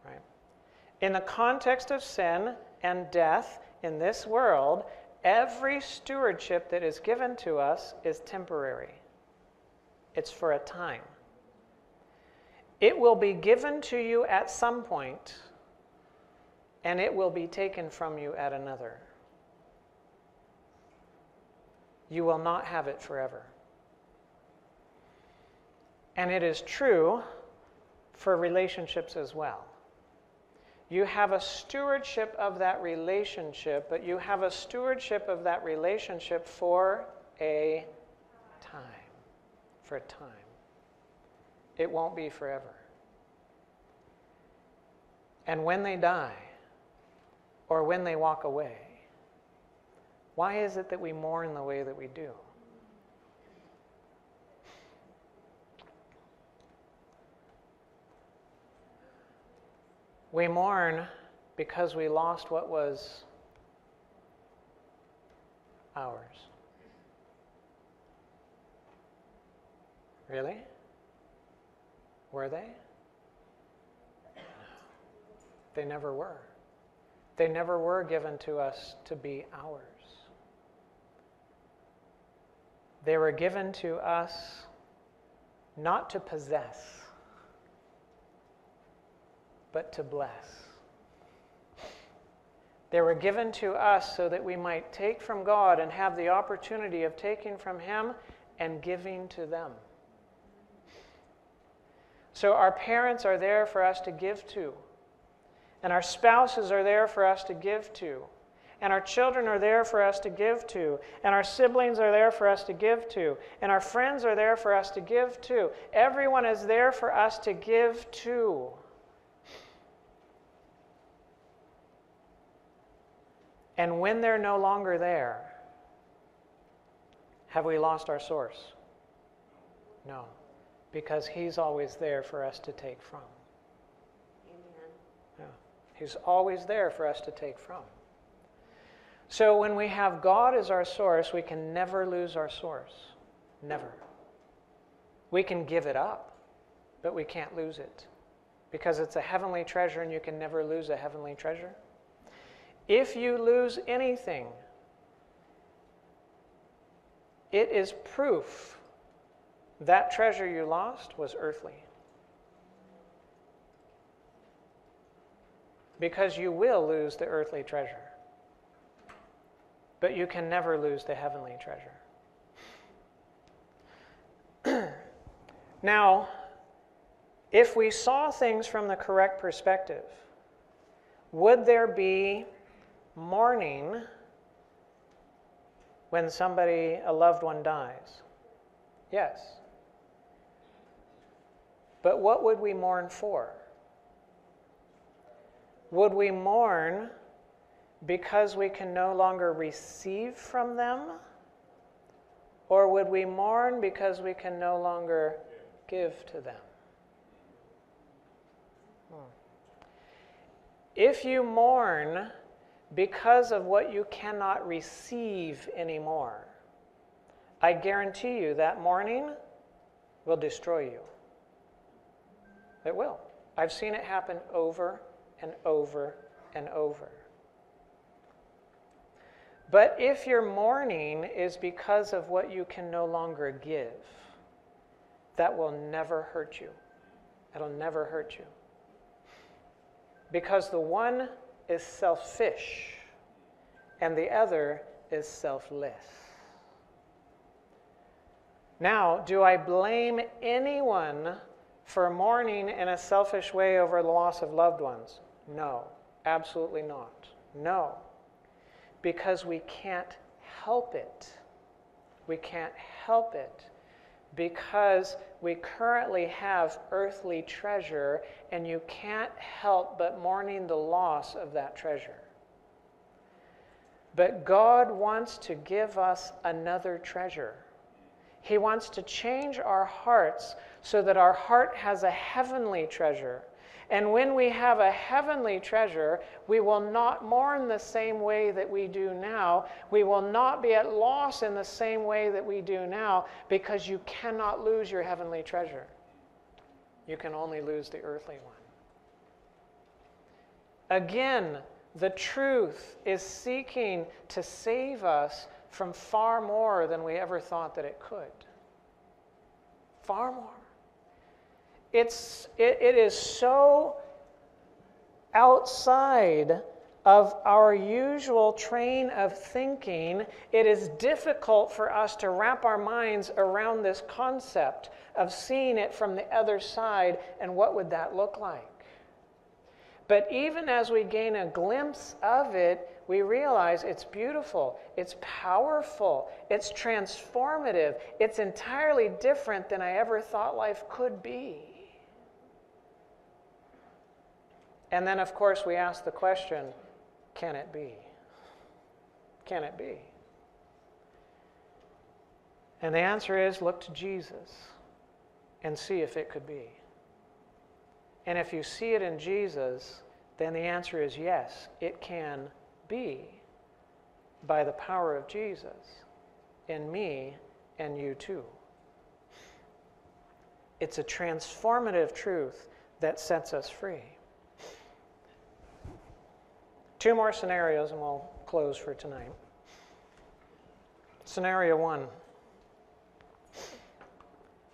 right? In the context of sin and death in this world, every stewardship that is given to us is temporary. It's for a time. It will be given to you at some point, and it will be taken from you at another. You will not have it forever. And it is true for relationships as well. You have a stewardship of that relationship, but you have a stewardship of that relationship for a time. For a time. It won't be forever. And when they die, or when they walk away, why is it that we mourn the way that we do? We mourn because we lost what was ours. Really? Were they? No. They never were. They never were given to us to be ours. They were given to us not to possess, but to bless. They were given to us so that we might take from God and have the opportunity of taking from Him and giving to them. So our parents are there for us to give to, and our spouses are there for us to give to, and our children are there for us to give to, and our siblings are there for us to give to, and our friends are there for us to give to. Everyone is there for us to give to. And when they're no longer there, have we lost our source? No, because He's always there for us to take from. Amen. Yeah. He's always there for us to take from. So when we have God as our source, we can never lose our source. Never. We can give it up, but we can't lose it. Because it's a heavenly treasure and you can never lose a heavenly treasure. If you lose anything, it is proof that treasure you lost was earthly. Because you will lose the earthly treasure. But you can never lose the heavenly treasure. Now, if we saw things from the correct perspective, would there be mourning when a loved one dies? Yes. But what would we mourn for? Would we mourn because we can no longer receive from them? Or would we mourn because we can no longer give to them? If you mourn because of what you cannot receive anymore, I guarantee you that mourning will destroy you. It will. I've seen it happen over and over and over. But if your mourning is because of what you can no longer give, that will never hurt you. It'll never hurt you. Because the one is selfish and the other is selfless. Now, do I blame anyone for mourning in a selfish way over the loss of loved ones? No, absolutely not. No, because we can't help it. We can't help it because we currently have earthly treasure, and you can't help but mourning the loss of that treasure. But God wants to give us another treasure. He wants to change our hearts so that our heart has a heavenly treasure. And when we have a heavenly treasure, we will not mourn the same way that we do now. We will not be at loss in the same way that we do now, because you cannot lose your heavenly treasure. You can only lose the earthly one. Again, the truth is seeking to save us from far more than we ever thought that it could. Far more. It is so outside of our usual train of thinking, it is difficult for us to wrap our minds around this concept of seeing it from the other side, and what would that look like? But even as we gain a glimpse of it, we realize it's beautiful, it's powerful, it's transformative, it's entirely different than I ever thought life could be. And then, of course, we ask the question, can it be? Can it be? And the answer is, look to Jesus and see if it could be. And if you see it in Jesus, then the answer is yes, it can be by the power of Jesus in me and you too. It's a transformative truth that sets us free. 2 more scenarios and we'll close for tonight. Scenario 1.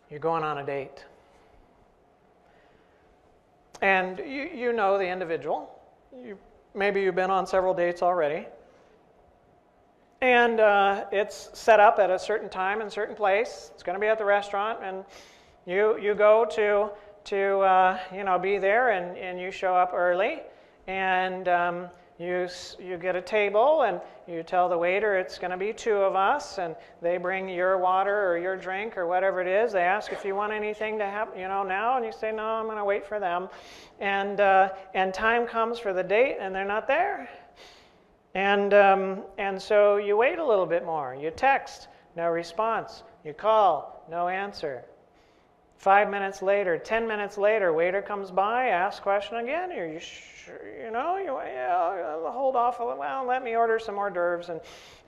You're going on a date. And you know the individual. Maybe you've been on several dates already. And it's set up at a certain time and certain place. It's going to be at the restaurant, and you go to be there, and you show up early, and you get a table, and you tell the waiter it's going to be 2 of us, and they bring your water or your drink or whatever it is. They ask if you want anything to happen, now, and you say, no, I'm going to wait for them. And time comes for the date, and they're not there. And so you wait a little bit more. You text, no response. You call, no answer. 5 minutes later, 10 minutes later, waiter comes by, asks question again. Are you sure? Hold off a little. Well, let me order some hors d'oeuvres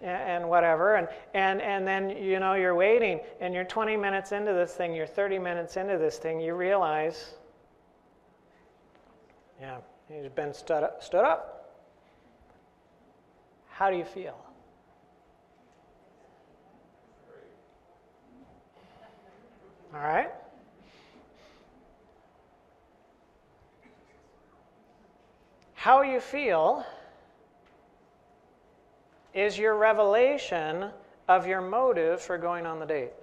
and whatever. And then you're waiting, and you're 20 minutes into this thing. You're 30 minutes into this thing. You realize, he's been stood up. How do you feel? All right. How you feel is your revelation of your motive for going on the date.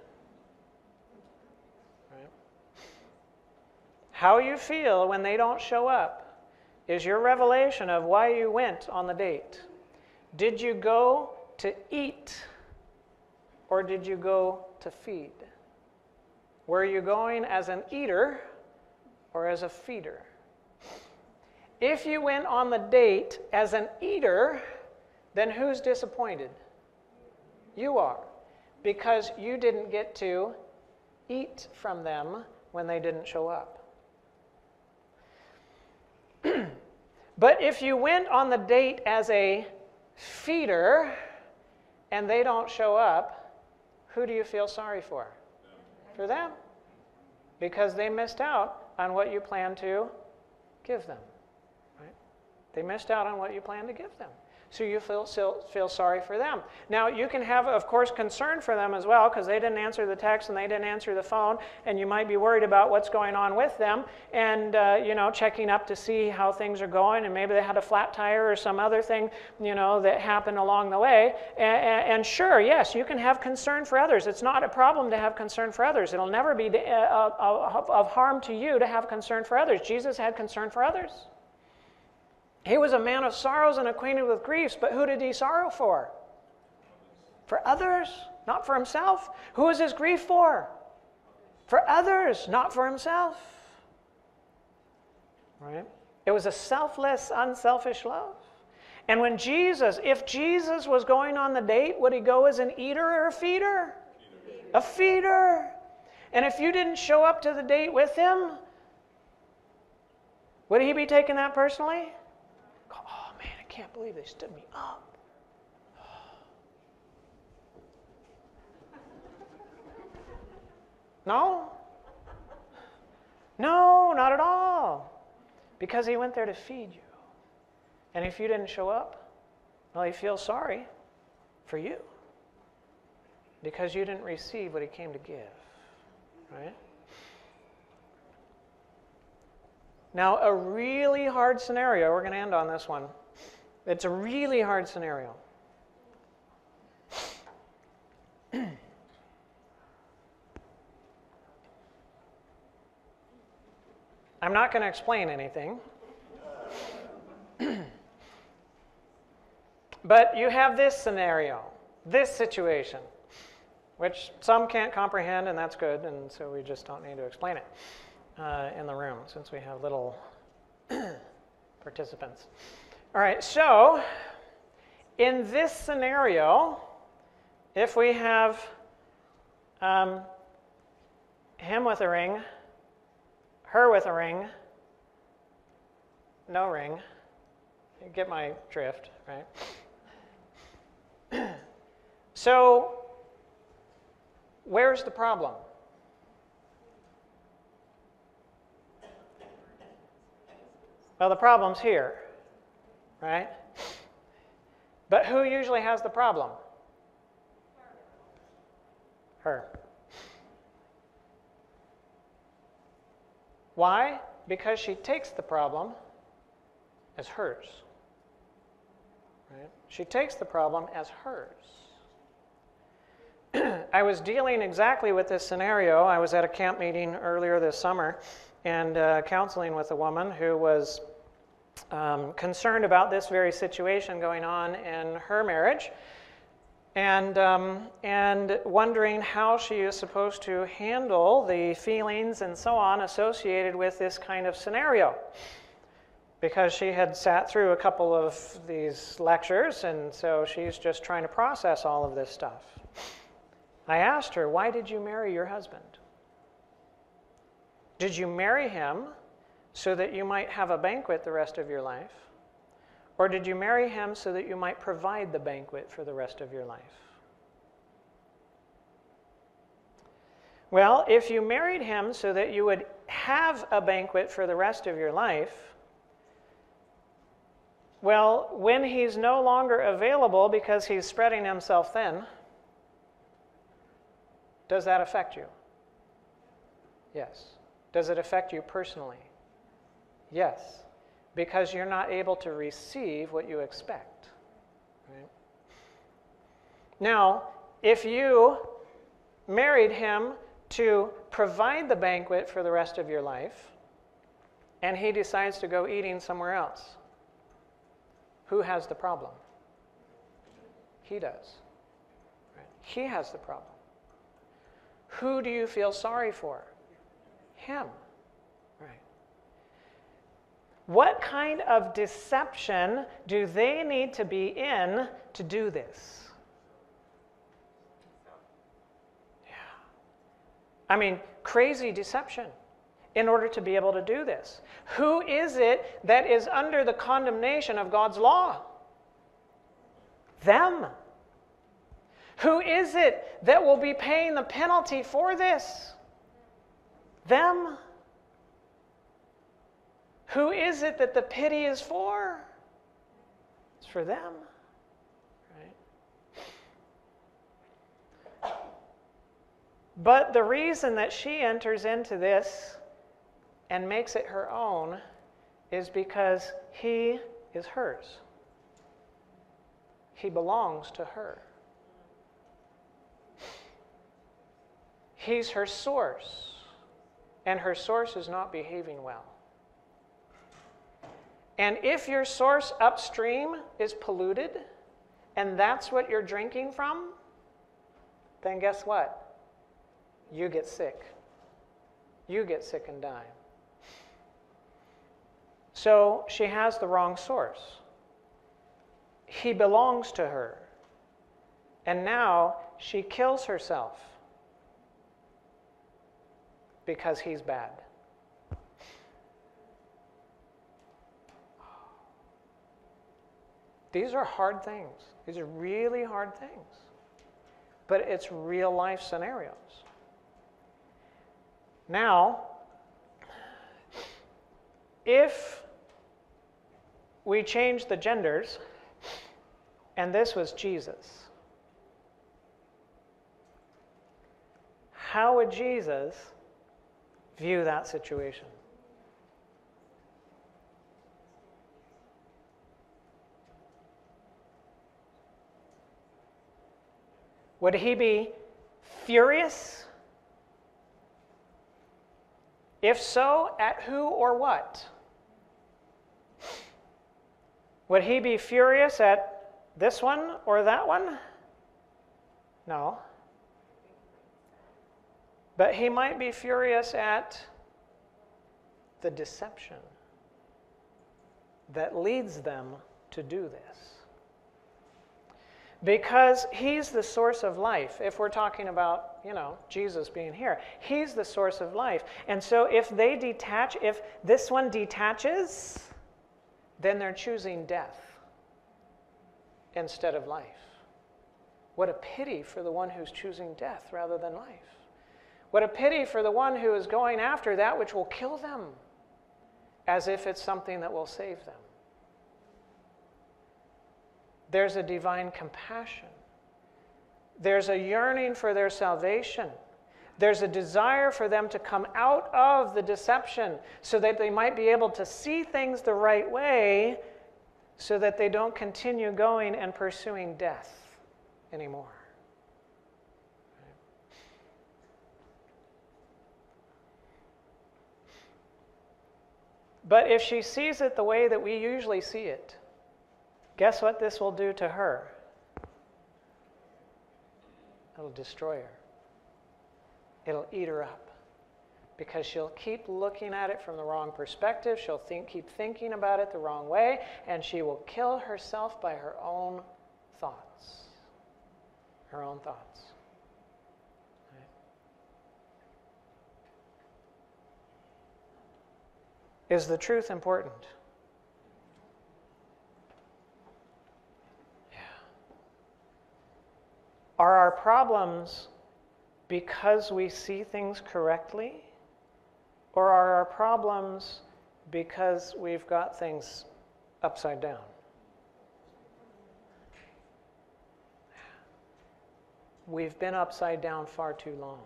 Right? How you feel when they don't show up is your revelation of why you went on the date. Did you go to eat, or did you go to feed? Were you going as an eater or as a feeder? If you went on the date as an eater, then who's disappointed? You are, because you didn't get to eat from them when they didn't show up. But if you went on the date as a feeder and they don't show up, who do you feel sorry for? For them. Because they missed out on what you planned to give them. Right? They missed out on what you planned to give them. So you feel sorry for them. Now, you can have, of course, concern for them as well because they didn't answer the text and they didn't answer the phone, and you might be worried about what's going on with them and, checking up to see how things are going, and maybe they had a flat tire or some other thing, that happened along the way. And sure, yes, you can have concern for others. It's not a problem to have concern for others. It'll never be of harm to you to have concern for others. Jesus had concern for others. He was a man of sorrows and acquainted with griefs, but who did he sorrow for? For others, not for himself. Who was his grief for? For others, not for himself. Right? It was a selfless, unselfish love. And if Jesus was going on the date, would he go as an eater or a feeder? A feeder. And if you didn't show up to the date with him, would he be taking that personally? Oh man, I can't believe they stood me up. No? No, not at all. Because he went there to feed you. And if you didn't show up, well, he feels sorry for you. Because you didn't receive what he came to give. Right? Now, a really hard scenario, we're going to end on this one. It's a really hard scenario. I'm not going to explain anything. But you have this scenario, this situation, which some can't comprehend, and that's good, and so we just don't need to explain it in the room since we have little participants. All right, so in this scenario, if we have him with a ring, her with a ring, no ring, you get my drift, right? So, where's the problem? Well, the problem's here, right? But who usually has the problem? Her. Why? Because she takes the problem as hers. Right? She takes the problem as hers. I was dealing exactly with this scenario. I was at a camp meeting earlier this summer and counseling with a woman who was concerned about this very situation going on in her marriage and wondering how she is supposed to handle the feelings and so on associated with this kind of scenario. Because she had sat through a couple of these lectures, and so she's just trying to process all of this stuff. I asked her, why did you marry your husband? Did you marry him so that you might have a banquet the rest of your life? Or did you marry him so that you might provide the banquet for the rest of your life? Well, if you married him so that you would have a banquet for the rest of your life, well, when he's no longer available because he's spreading himself thin, does that affect you? Yes. Does it affect you personally? Yes. Because you're not able to receive what you expect. Right? Now, if you married him to provide the banquet for the rest of your life, and he decides to go eating somewhere else, who has the problem? He does. Right? He has the problem. Who do you feel sorry for? Him. Right. What kind of deception do they need to be in to do this? Yeah. I mean, crazy deception in order to be able to do this. Who is it that is under the condemnation of God's law? Them. Who is it that will be paying the penalty for this? Them. Who is it that the pity is for? It's for them. But the reason that she enters into this and makes it her own is because he is hers. He belongs to her. He's her source, and her source is not behaving well. And if your source upstream is polluted, and that's what you're drinking from, then guess what? You get sick. You get sick and die. So she has the wrong source. He belongs to her. And now she kills herself because he's bad. These are hard things. These are really hard things. But it's real life scenarios. Now, if we change the genders, and this was Jesus, how would Jesus view that situation? Would he be furious? If so, at who or what? Would he be furious at this one or that one? No. But he might be furious at the deception that leads them to do this. Because he's the source of life. If we're talking about, Jesus being here, he's the source of life. And so if they detach, if this one detaches, then they're choosing death instead of life. What a pity for the one who's choosing death rather than life. What a pity for the one who is going after that which will kill them, as if it's something that will save them. There's a divine compassion. There's a yearning for their salvation. There's a desire for them to come out of the deception so that they might be able to see things the right way so that they don't continue going and pursuing death anymore. But if she sees it the way that we usually see it, guess what this will do to her? It'll destroy her. It'll eat her up. Because she'll keep looking at it from the wrong perspective. She'll keep thinking about it the wrong way. And she will kill herself by her own thoughts. Her own thoughts. Right? Is the truth important? Are our problems because we see things correctly? Or are our problems because we've got things upside down? We've been upside down far too long.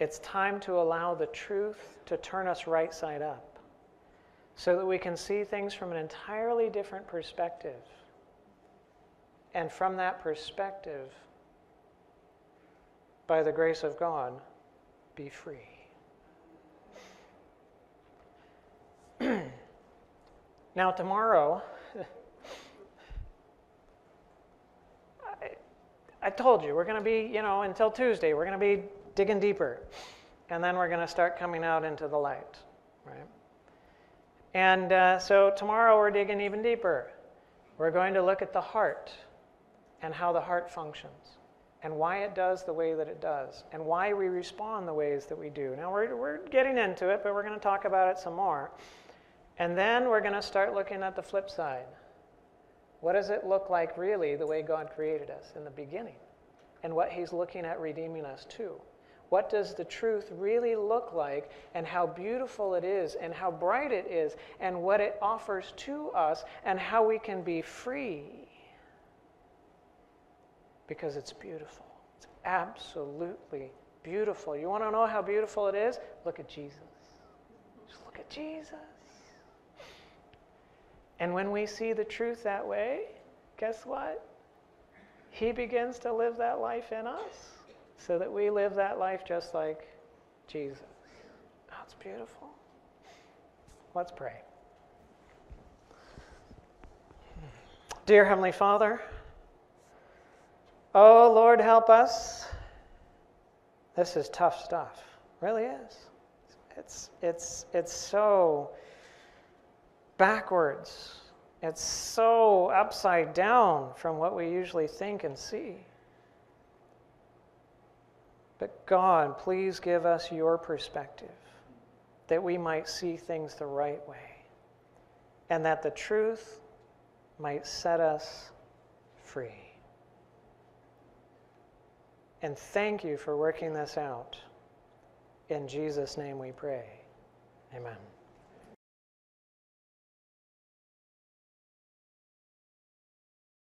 It's time to allow the truth to turn us right side up so that we can see things from an entirely different perspective. And from that perspective, by the grace of God, be free. Now tomorrow, I told you, we're going to be, until Tuesday, we're going to be digging deeper. And then we're going to start coming out into the light, right? And so tomorrow we're digging even deeper. We're going to look at the heart and how the heart functions and why it does the way that it does and why we respond the ways that we do. Now we're getting into it, but we're going to talk about it some more. And then we're going to start looking at the flip side. What does it look like really the way God created us in the beginning and what he's looking at redeeming us to? What does the truth really look like and how beautiful it is and how bright it is and what it offers to us and how we can be free? Because it's beautiful. It's absolutely beautiful. You want to know how beautiful it is? Look at Jesus. Just look at Jesus. And when we see the truth that way, guess what? He begins to live that life in us so that we live that life just like Jesus. That's beautiful. Let's pray. Dear Heavenly Father, oh Lord, help us. This is tough stuff. It really is. It's so backwards. It's so upside down from what we usually think and see. But God, please give us your perspective, that we might see things the right way, and that the truth might set us free. And thank you for working this out. In Jesus' name we pray. Amen.